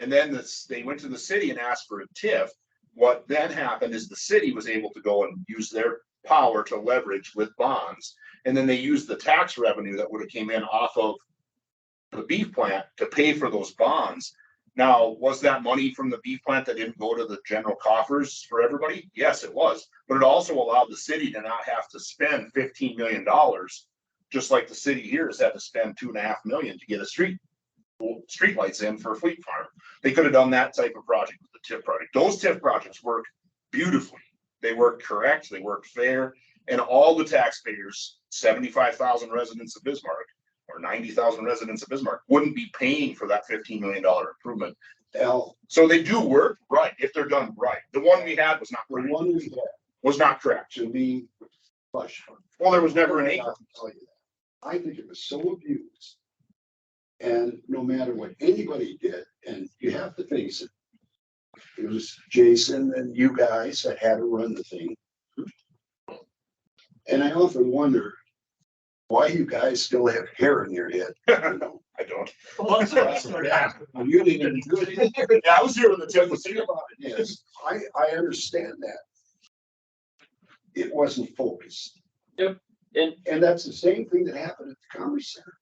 And then they went to the city and asked for a TIF. What then happened is the city was able to go and use their power to leverage with bonds. And then they used the tax revenue that would have came in off of the beef plant to pay for those bonds. Now, was that money from the beef plant that didn't go to the general coffers for everybody? Yes, it was. But it also allowed the city to not have to spend $15 million, just like the city here has had to spend $2.5 million to get a street lights in for a fleet farm. They could have done that type of project with the TIF project. Those TIF projects work beautifully. They work correct. They work fair. And all the taxpayers, 75,000 residents of Bismarck or 90,000 residents of Bismarck, wouldn't be paying for that $15 million improvement. Hell, So they do work right if they're done right. The one we had was not the right, one we had was not correct. to me, flush. Well, there was never an I acre. can tell you that. I think it was so abused. And no matter what anybody did, and you have to face it, it was Jason and you guys that had to run the thing. And I often wonder why you guys still have hair in your head. You know, I don't. Well, that's what I started asking. you didn't even do anything. Yeah, I was here when the TIF The was thing here. about it is, I understand that. It wasn't focused. Yep. And that's the same thing that happened at the Commerce Center.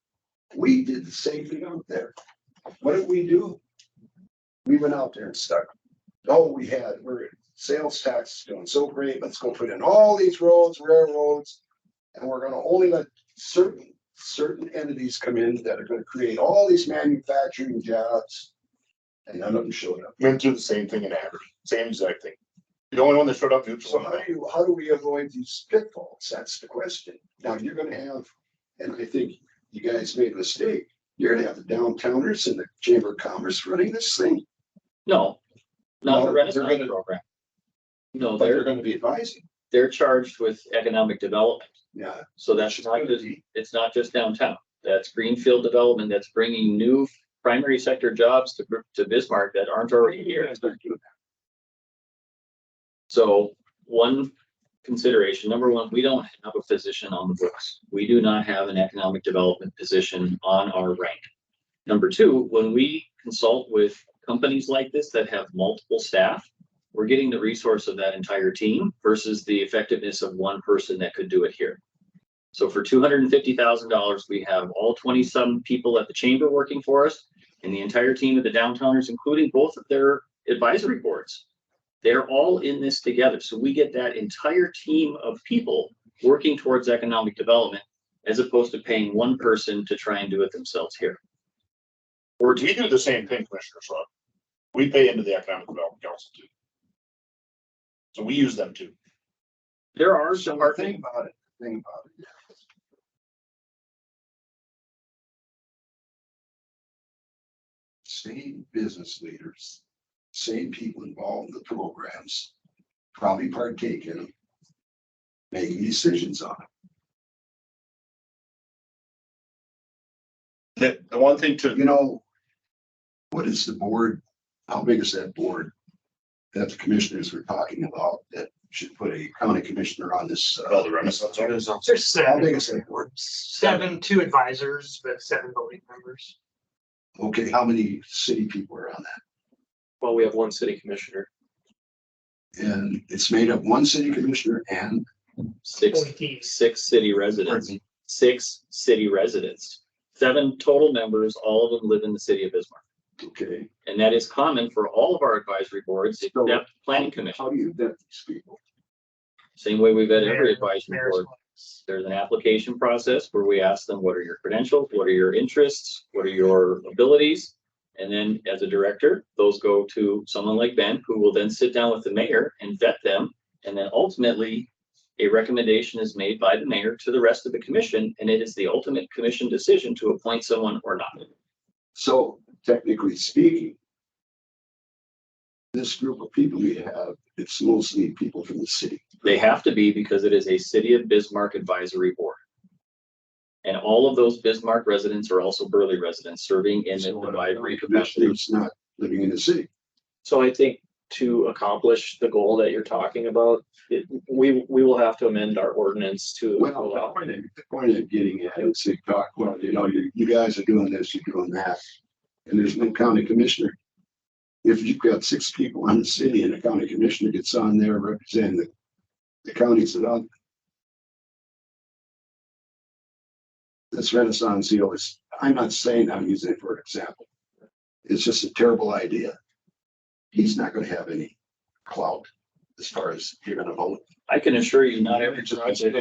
We did the same thing out there. What did we do? We went out there and stuck. We're sales tax is doing so great. Let's go put in all these roads, railroads. And we're gonna only let certain entities come in that are gonna create all these manufacturing jobs. And none of them showed up. Went through the same thing in Aberdeen, same exact thing. The only one that showed up. So how do we avoid these pitfalls? That's the question. Now you're gonna have, and I think you guys made a mistake. You're gonna have the downtowners and the Chamber of Commerce running this thing. No, not No, the they're Renaissance gonna- program. No, But they're they're, gonna be advising. they're charged with economic development. Yeah. So that's not just, it's not just downtown. That's greenfield development. That's bringing new primary sector jobs to Bismarck that aren't already here. So one consideration, number one, we don't have a position on the books. We do not have an economic development position on our rank. Number two, when we consult with companies like this that have multiple staff, we're getting the resource of that entire team versus the effectiveness of one person that could do it here. So for $250,000, we have all 20-some people at the chamber working for us and the entire team of the downtowners, including both of their advisory boards. They're all in this together. So we get that entire team of people working towards economic development as opposed to paying one person to try and do it themselves here. We do the same thing, Commissioner Schwab. We pay into the Economic Development Council too. So we use them too. There are So some the thing about it. Same business leaders, same people involved in the programs, probably partake in them, making decisions on it. The one thing to, You know, what is the board? How big is that board that the commissioners were talking about that should put a county commissioner on this? the Renaissance. There's How big is that board? 2 advisors, but 7 voting members. Okay, how many city people are on that? Well, we have one city commissioner. And it's made up one city commissioner and appointees. Six city residents, 7 total members, all of them live in the city of Bismarck. Okay. And that is common for all of our advisory boards, except planning commission. How do you vet these people? Same way we vet every Mayor- advisory mayor's board. office. There's an application process where we ask them, what are your credentials? What are your interests? What are your abilities? And then as a director, those go to someone like Ben, who will then sit down with the mayor and vet them. And then ultimately, a recommendation is made by the mayor to the rest of the commission, and it is the ultimate commission decision to appoint someone or not. So technically speaking, this group of people we have, it's mostly people from the city. They have to be, because it is a City of Bismarck advisory board. And all of those Bismarck residents are also Burleigh residents serving in the advisory capacity. It's not living in the city. So I think to accomplish the goal that you're talking about, we will have to amend our ordinance to Well, allow. the point of getting at it is they talk, well, you guys are doing this, you're doing that. And there's no county commissioner. If you've got 6 people on the city and a county commissioner gets on there representing the counties that on. This Renaissance deal is, I'm not saying I'm using it for an example. It's just a terrible idea. He's not going to have any clout as far as you're going to vote. I can assure you, not every project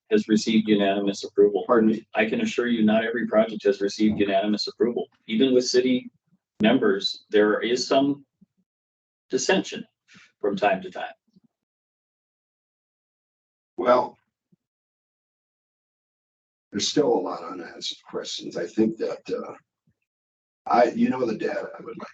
has received unanimous approval. Pardon me. I can assure you, not every project has received unanimous approval. Even with city members, there is some dissension from time to time. Well, there's still a lot of unanswered questions. I think that, the data I would like.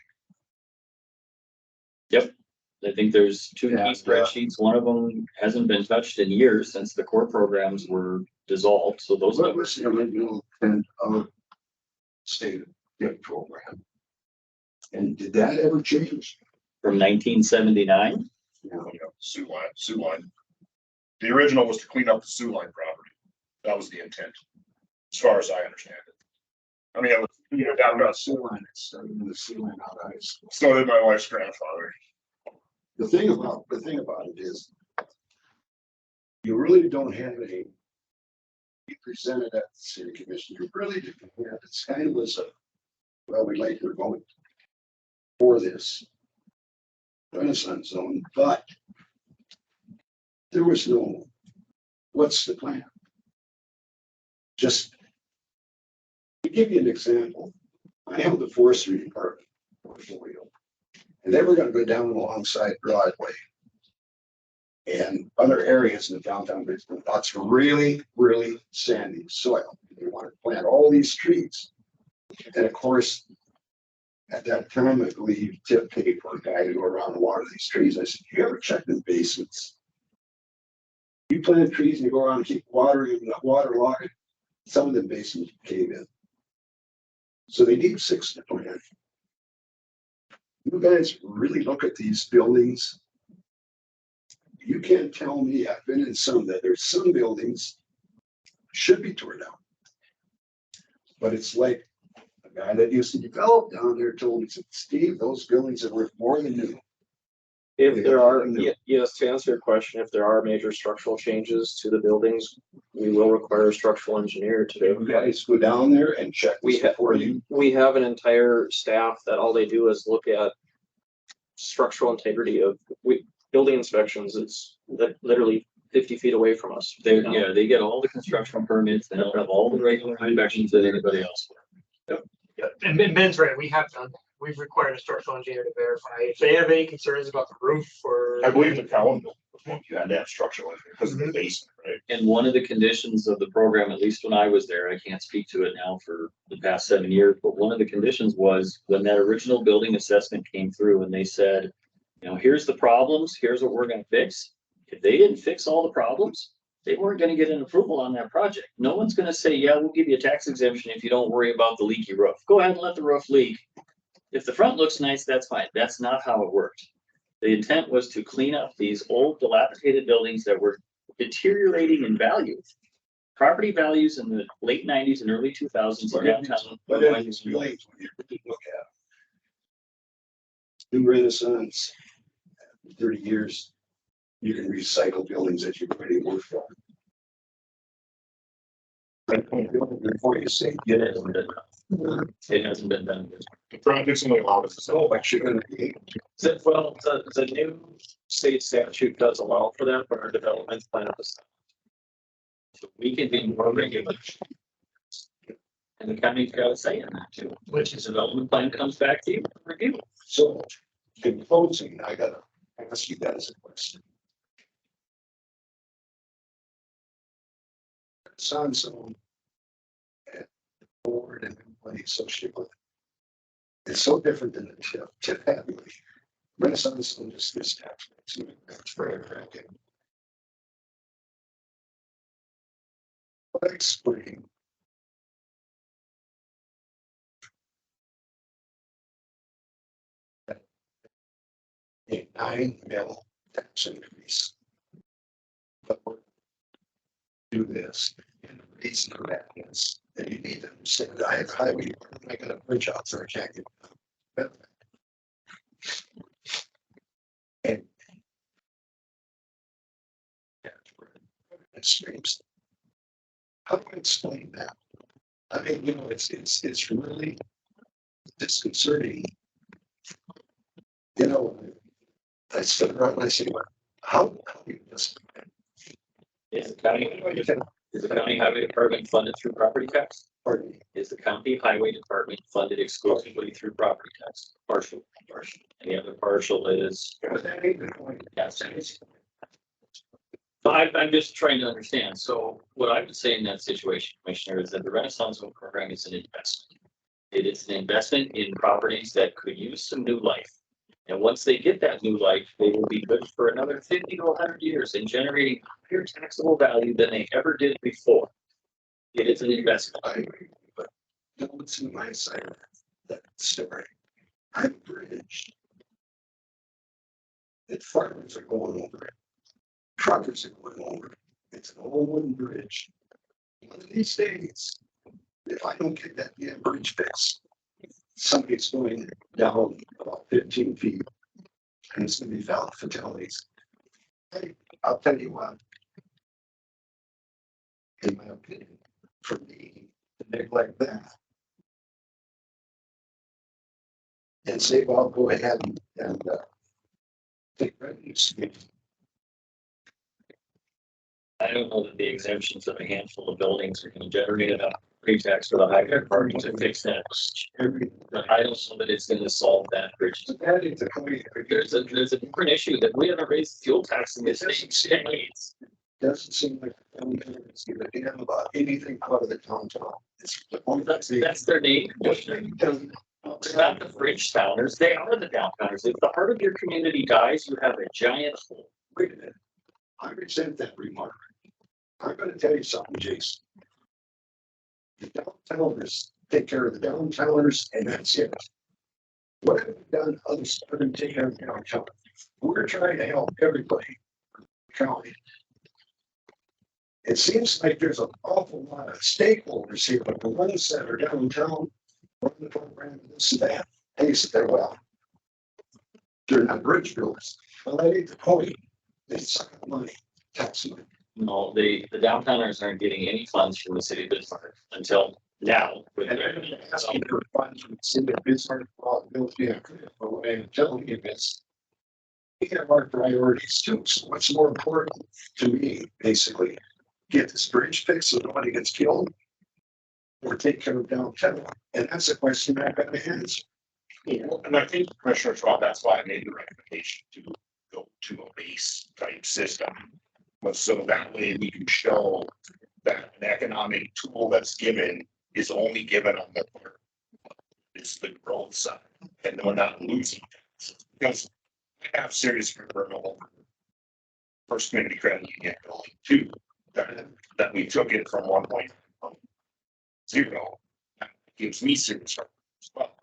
I think there's 2 key Yeah, spreadsheets. One of them hasn't been touched in years since the core programs were dissolved. So those What are, was the original intent of state program? And did that ever change? from 1979. Sioux line. The original was to clean up the Sioux line property. That was the intent, as far as I understand it. I mean, it was, down to us. Sea line, it started in the sea line out of high school. So did my wife's grandfather. The thing about it is, you really don't have any. You presented at the city commission, you really didn't have, it's kind of was well, we're going for this Renaissance zone, but there was no, what's the plan? Just to give you an example, I held the forestry department portfolio, and they were going to go down alongside Broadway and other areas in the downtown Bismarck. Lots of really, really sandy soil. They wanted to plant all these trees. And of course, at that time, I believe Tip paid for a guy to go around and water these trees. I said, you ever check the basements? You plant trees and you go around and keep watering and waterlogging. Some of the basements cave in. So they need 6 to plant. You guys really look at these buildings. You can't tell me, I've been in some, that there's some buildings should be torn down. But it's like a guy that used to develop down there told me, said, Steve, those buildings are worth more than new. If there are, yes, to answer your question, if there are major structural changes to the buildings, we will require a structural engineer to You do. guys go down there and check We this have, before you. we have an entire staff that all they do is look at structural integrity of building inspections. It's literally 50 feet away from us. They get all the construction permits and they'll have all the regular inspections that anybody else will. Yeah, and Ben's right, we have done that. We've required a structural engineer to verify if they have any concerns about the roof or. I believe the Cowan building, you had to have structural because of the basement, right? And one of the conditions of the program, at least when I was there, I can't speak to it now for the past 7 years, but one of the conditions was when that original building assessment came through and they said, here's the problems, here's what we're going to fix. If they didn't fix all the problems, they weren't going to get an approval on that project. No one's going to say, yeah, we'll give you a tax exemption if you don't worry about the leaky roof. Go ahead and let the roof leak. If the front looks nice, that's fine. That's not how it worked. The intent was to clean up these old dilapidated buildings that were deteriorating in value. Property values in the late 90s and early 2000s in downtown. But it's really, when you really look at it. New Renaissance, 30 years, you can recycle buildings that you've already worked on. But before you say, It hasn't been done. It hasn't been done. The project's only allowed us to sell. oh, I shouldn't be. Well, the new state statute does allow for that, but our development plan is. So we can be more regular. And the county's got a say in that too, which is development plan comes back to you for review. So, in closing, I gotta ask you guys a question. Sunzone and the board and everybody associated with it. It's so different than the tip happily. Renaissance and just this tax. That's forever. But explain. A 9 mil tax increase. But we're do this. And the reason for that is that you need to say that I have a highway, I'm making a bridge out there, I can't get it. And it streams. How do I explain that? I mean, you know, it's really disconcerting. You know, I stood around and I said, well, how do you just Is the county highway department funded through property tax? pardon me? Is the county highway department funded exclusively through property tax? Partial. And the other partial is. Yes. But I'm just trying to understand. So what I would say in that situation, Commissioner, is that the Renaissance Home Program is an investment. It is an investment in properties that could use some new life. And once they get that new life, they will be good for another 50 to 100 years in generating higher taxable value than they ever did before. It is an investment. I agree, but no one's in my side of that story. I'm bridge. That farmers are going over it. Truckers are going over it. It's an old wooden bridge. One of these days, if I don't get that damn bridge fixed, somebody's going down about 15 feet and it's going to be fatalities. Hey, I'll tell you what, in my opinion, for me to neglect that and say, well, go ahead and take revenue stream. I don't know that the exemptions of a handful of buildings are going to generate enough pre-tax for the highway department to fix that. I don't know that it's going to solve that bridge. There's a different issue that we haven't raised fuel tax in this state in decades. Doesn't seem like it's give a damn about anything out of the downtown. That's their name. They're not the bridge towners. They are the downtowners. If the heart of your community dies, you have a giant hole. Wait a minute. I resent that remark. I'm gonna tell you something, Jason. The downtowners take care of the downtowners and that's it. What have we done other than take care of the downtown? We're trying to help everybody. County. It seems like there's an awful lot of stakeholders here, but the ones that are downtown, run the program, this and that, and you sit there, well, they're not bridge builders. Well, that ain't the point. They suck up money, tax money. No, the downtowners aren't getting any funds from the city of Bismarck until now. And they're asking for funds from the city of Bismarck, well, yeah, but what I'm telling you is, we have our priorities too. So what's more important to me, basically, get this bridge fixed so nobody gets killed, or take care of downtown? And that's a question I got to answer. And I think Commissioner Schwab, that's why I made the recommendation to go to a base type system. But so that way we can show that an economic tool that's given is only given on the part. It's the growth side, and we're not losing. Because I have serious criminal First Community Credit Union building too, that we took it from 1.0. That gives me serious trouble as well.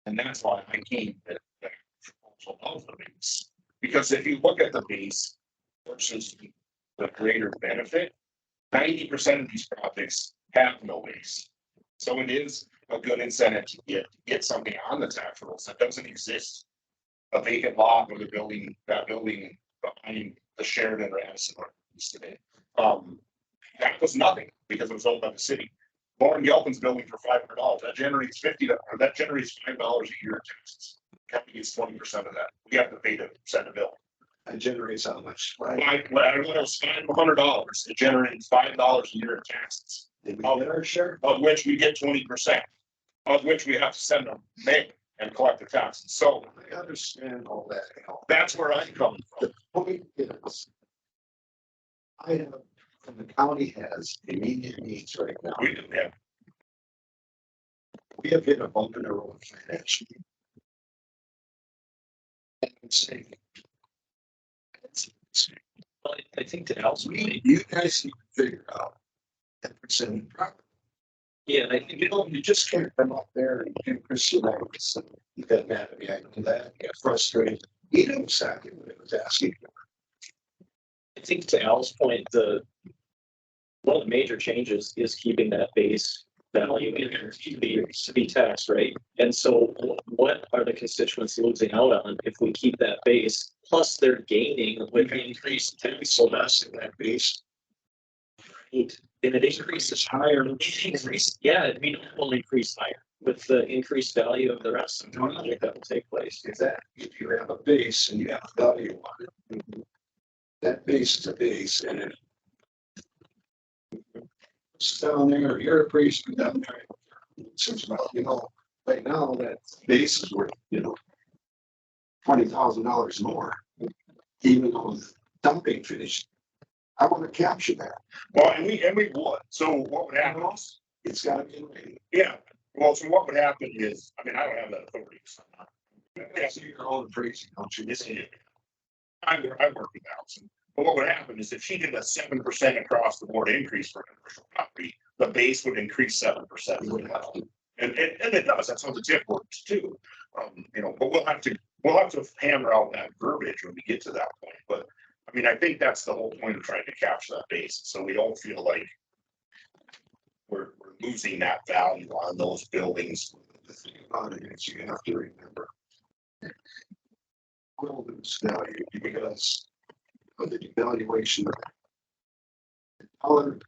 And that's why I came to the proposal of the base. Because if you look at the base versus the greater benefit, 90% of these projects have no base. So it is a good incentive to get something on the tax rolls that doesn't exist. A vacant lot with a building, that building behind the Sheridan Radisson today. That was nothing because it was owned by the city. Lauren Gelpin's building for $500. That generates that generates $5 a year in taxes. County gets 20% of that. We have to pay to send a bill. That generates how much? Right? Like, when it was $500, it generates $5 a year in taxes, Did we get our share? of which we get 20%, of which we have to send them mail and collect the taxes. So I understand all that. that's where I'm coming from. The point is, I have, and the county has immediate needs right now. We didn't have, We have hit a bump in the road financially. I'm saying, Well, I think to Al's point, you guys need to figure out that percentage property. yeah, and I think You just can't come up there and do Christian rights. You got mad at me, I know that, you got frustrated. He knew exactly what I was asking for. I think to Al's point, one of the major changes is keeping that base value in there to be taxed, right? And so what are the constituents losing out on if we keep that base? Plus they're gaining with the increased tax. So that's in that base. And it increases higher. Yeah, I mean, it will increase higher with the increased value of the rest of the project that will take place. Exactly. If you have a base and you have a value on it, that base is a base and it it's down there, you're a priest down there. Since about, right now that base is worth, $20,000 more, even though the dumping finished. I want to capture that. well, and we would. So what would happen? It's gotta be in writing. Yeah. Well, so what would happen is, I mean, I don't have that authority. So That's your own priest, don't you? Yes, I work with Allison. But what would happen is if she did a 7% across the board increase for commercial property, the base would increase 7%. And it does. That's how the tip works too. But we'll have to hammer out that verbiage when we get to that point. But I mean, I think that's the whole point of trying to capture that base. So we don't feel like we're losing that value on those buildings. The thing about it is you have to remember. We'll lose value because of the devaluation of the dollar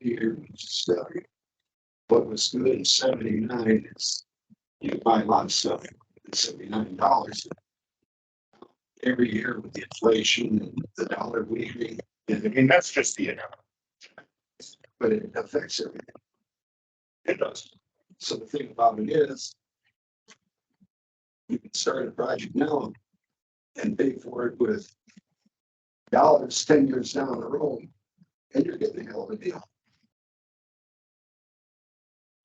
value. What was good in '79 is you buy a lot of stuff at $79. Every year with the inflation and the dollar weakening, I mean, that's just the economy. but it affects everything. It does. So the thing about it is, you can start a project now and pay for it with dollars 10 years down the road, and you're getting a hell of a deal.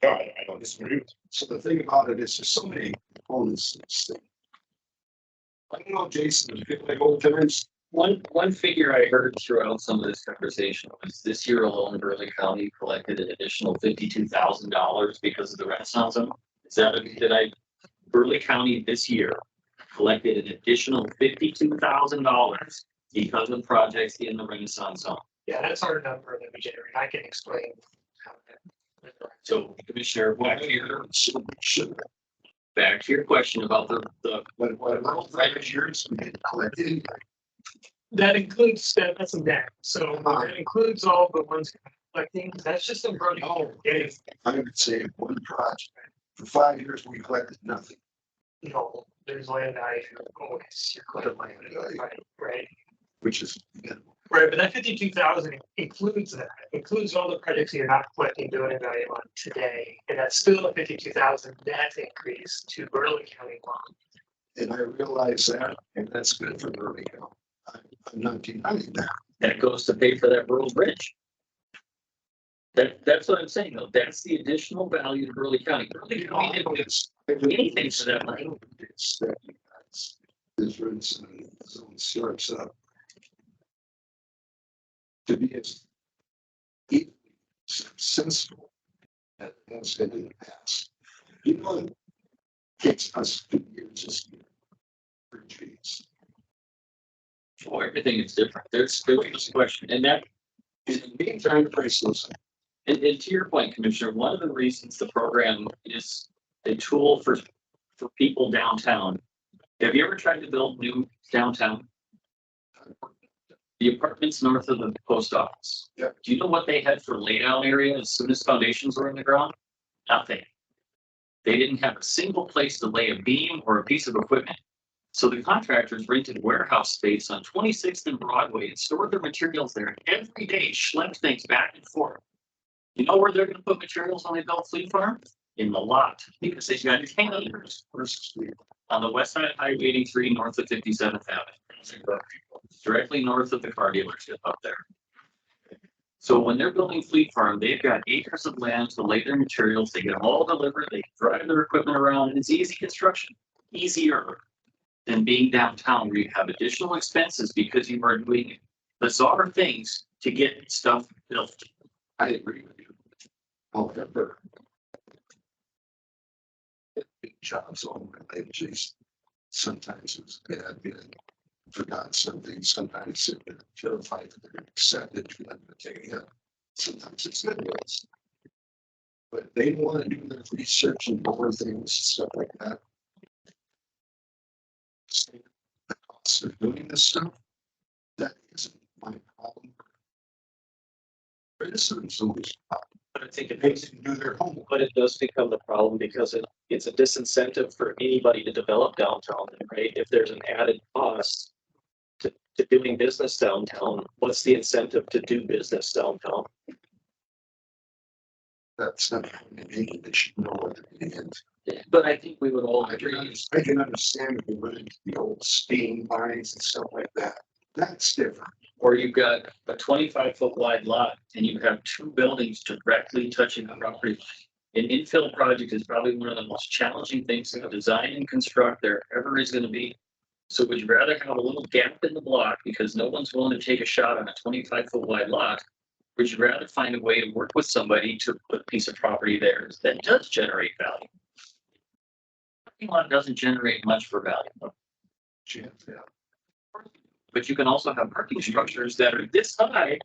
No, I don't disagree with you. So the thing about it is there's so many components to this thing. I don't know, Jason, you feel like old times? one figure I heard throughout some of this conversation was this year alone, Burleigh County collected an additional $52,000 because of the Renaissance Zone. Burleigh County this year collected an additional $52,000 because of projects in the Renaissance Zone. Yeah, that's our number that we generate. I can explain how that. So Commissioner, back to your question about the But what about private years we didn't collect anything? That includes that's a net. So that includes all the ones collecting. That's just a running. Oh, I would say one project. For 5 years, we collected nothing. There's land value. Always you're collecting land value, right? Which is, Right, but that 52,000 includes that. Includes all the projects you're not collecting building value on today, and that's still a 52,000 net increase to Burleigh County law. and I realize that, and that's good for Burleigh County. I'm not denying that. that goes to pay for that rural bridge. That's what I'm saying though. That's the additional value to Burleigh County. Burleigh County didn't do anything for that money. It's that this runs zone starts up to be as successful as it has been in the past. It takes us 2 years just to purchase. Oh, everything is different. There's no question. And that, In the meantime, priceless. and to your point, Commissioner, one of the reasons the program is a tool for people downtown. Have you ever tried to build new downtown? The apartments north of the post office. Yeah. Do you know what they had for laydown area as soon as foundations were in the ground? Nothing. They didn't have a single place to lay a beam or a piece of equipment. So the contractors rented warehouse space on 26th and Broadway and stored their materials there every day, schlepped things back and forth. You know where they're gonna put materials when they build Fleet Farm? In the lot, because they've got containers on the west side of Highway 83, north of 57th Avenue. Directly north of the car dealership up there. So when they're building Fleet Farm, they've got acres of land to lay their materials, they get them all delivered, they drive their equipment around, and it's easy construction, easier than being downtown where you have additional expenses because you are doing bizarre things to get stuff built. I agree with you. However, big jobs on my wages. Sometimes it's bad, forgot something, sometimes it's verified that they're accepted to them to take it. Sometimes it's good news. But they want to do their research and more things, stuff like that. The cost of doing this stuff, that isn't my problem. It's someone's problem. But I think it They makes, didn't do their homework. but it does become the problem because it's a disincentive for anybody to develop downtown, right? If there's an added cost to doing business downtown, what's the incentive to do business downtown? That's not, they should know what they're getting into. But I think we would all I agree. can understand if you went into the old steam mines and stuff like that. That's different. Or you've got a 25-foot wide lot and you have two buildings directly touching the property. An infill project is probably one of the most challenging things to design and construct there ever is gonna be. So would you rather have a little gap in the block because no one's willing to take a shot on a 25-foot wide lot? Would you rather find a way to work with somebody to put a piece of property there that does generate value? Parking lot doesn't generate much for value. But you can also have parking structures that are this high.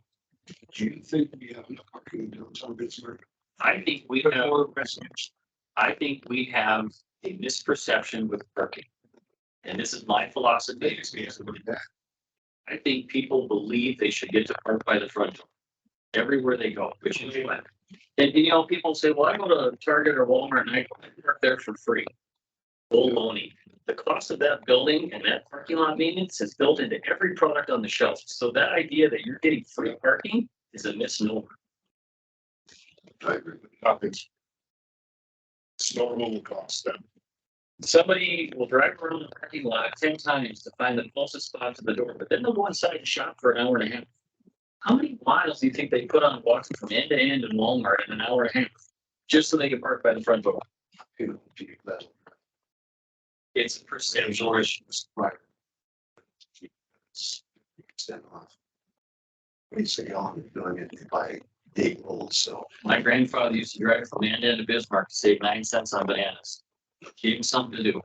Do you think we have enough parking in downtown Bismarck? I think we have a misperception with parking. And this is my philosophy. I think people believe they should get to park by the front door everywhere they go, which is fine. And you know, people say, well, I go to Target or Walmart and I park there for free. Baloney. The cost of that building and that parking lot maintenance is built into every product on the shelf. So that idea that you're getting free parking is a misnomer. I agree with Nothing's. Snow removal costs them. Somebody will drive around the parking lot 10 times to find the closest spot to the door, but then they'll go inside and shop for an hour and a half. How many miles do you think they put on walking from end to end in Walmart in an hour and a half just so they can park by the front door? you. It's a percentage. Right. Extend off. We say on doing it by April, so. My grandfather used to drive from end to end to Bismarck to save 9 cents on bananas. Gave him something to do.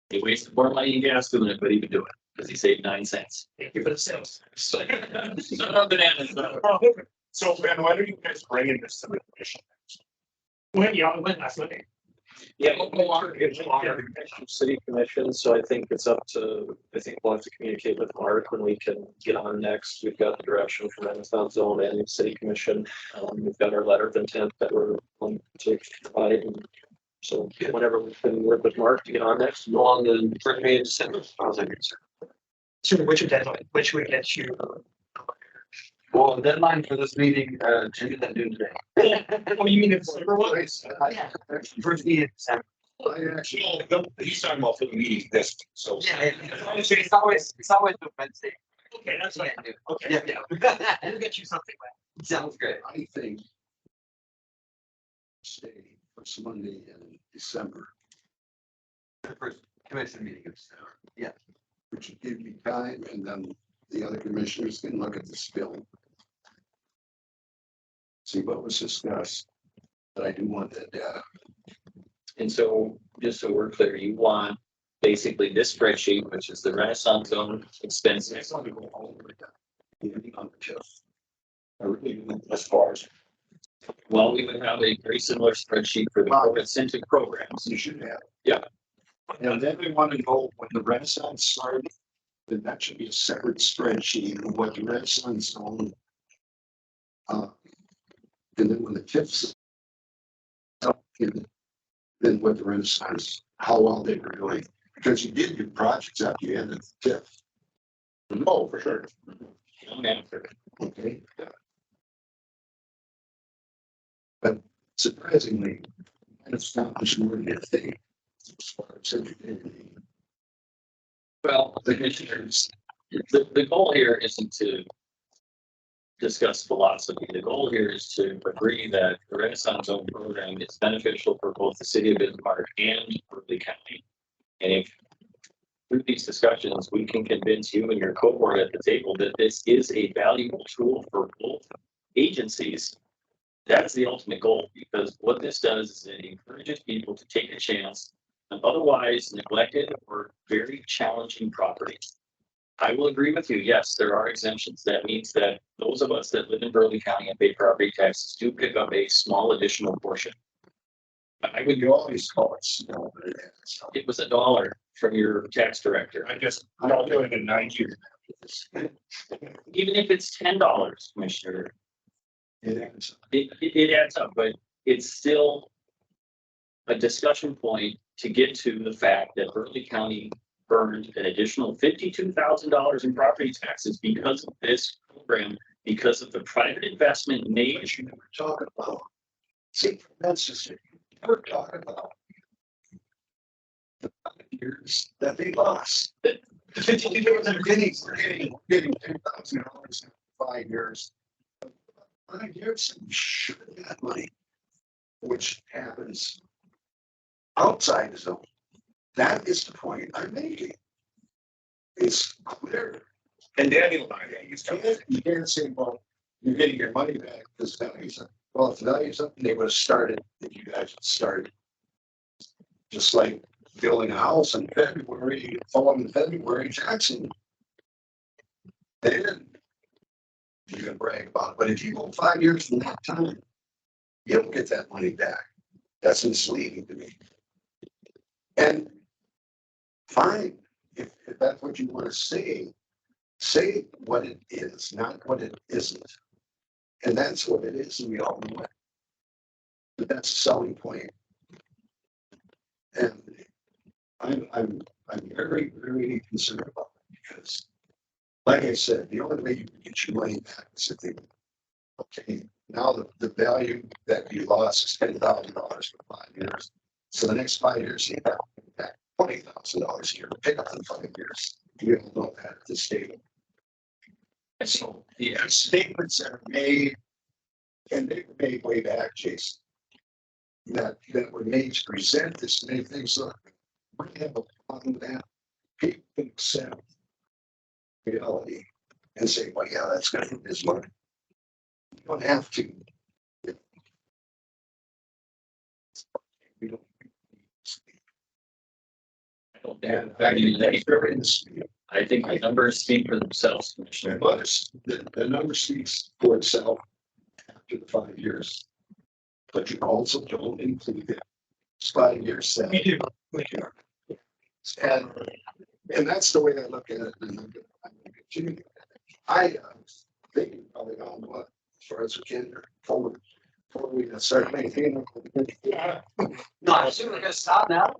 He wasted more money in gas doing it, but he would do it because he saved 9 cents. Thank you for the sales. Not on bananas, though. So, Ben, when are you guys bringing this to the commission? When, yeah, when last Monday. Yeah, city commission, so I think it's up to, I think we'll have to communicate with Mark when we can get on next. We've got the direction from Renaissance Zone and city commission. We've got our letter of intent that we're going to provide. And so whenever we can work with Mark to get on next, go on the first meeting in December. Sure, what's your deadline? When should we get you? Well, the deadline for this meeting, to get that due today. Oh, you mean the December one? Yeah. First meeting in December. Actually, he's talking about for the meeting this, so. It's always the Wednesday. Okay, that's fine. Yeah. Okay, yeah. We'll get you something. Sounds great. I think. Say first Monday in December, The first commission meeting in December. Yeah. which would give me time, and then the other commissioners can look at this bill. See what was discussed, but I do want that data. And so, just so we're clear, you want basically this spreadsheet, which is the Renaissance Zone expenses. It's not to go all the way down. Even on the tip. I really do as far as. Well, we would have a very similar spreadsheet for the incentive programs. You should have. Yeah. And then we want to know when the Renaissance started, then that should be a separate spreadsheet of what the Renaissance zone. And then when the TIF's up, then what the Renaissance, how well they were doing, because you did your projects after you ended the TIF. Oh, for sure. Okay. But surprisingly, it's not much more than a thing. As far as educating. Well, the commissioners, the goal here isn't to discuss philosophy. The goal here is to agree that the Renaissance Zone program is beneficial for both the city of Bismarck and Burleigh County. And if through these discussions, we can convince you and your cohort at the table that this is a valuable tool for both agencies, that's the ultimate goal, because what this does is it encourages people to take a chance on otherwise neglected or very challenging properties. I will agree with you. Yes, there are exemptions. That means that those of us that live in Burleigh County and pay property taxes do pick up a small additional portion. I would You always call it snow. it was $1 from your tax director. I just, don't do it in 90 years. Even if it's $10, Commissioner, it adds up, but it's still a discussion point to get to the fact that Burleigh County burned an additional $52,000 in property taxes because of this program, because of the private investment made. But you never talk about. See, that's just it. You never talk about the 5 years that they lost. The 50 years they're getting $10,000 in 5 years. 5 years, you should have that money, which happens outside the zone. That is the point I'm making. It's clear. And Daniel, You can't say, well, you're getting your money back because value's up. Well, if the value's up, they would have started, if you guys had started. Just like building a house in February, following February, Jackson. They didn't. You can brag about it, but if you go 5 years from that time, you don't get that money back. That's misleading to me. And fine, if that's what you want to say what it is, not what it isn't. And that's what it is, and we all know it. But that's a selling point. And I'm very, very concerned about it because, like I said, the only way you can get your money back is if they, okay, now the value that you lost is $10,000 for 5 years. So the next 5 years, you have to pay back $20,000 a year to pick up in 5 years. We don't know that at this stage. And so the statements that are made, and they were made way back, Jason, that were made to present this many things. So we have a problem with that. People can accept reality and say, well, yeah, that's going to hit this money. You don't have to. We don't. I think the numbers speak for themselves, Commissioner. But the number speaks for itself after the 5 years. But you also don't include it. It's 5 years. We do. And that's the way I look at it. I think probably on what as far as we can before we start maintaining. No, I assume we're gonna stop now.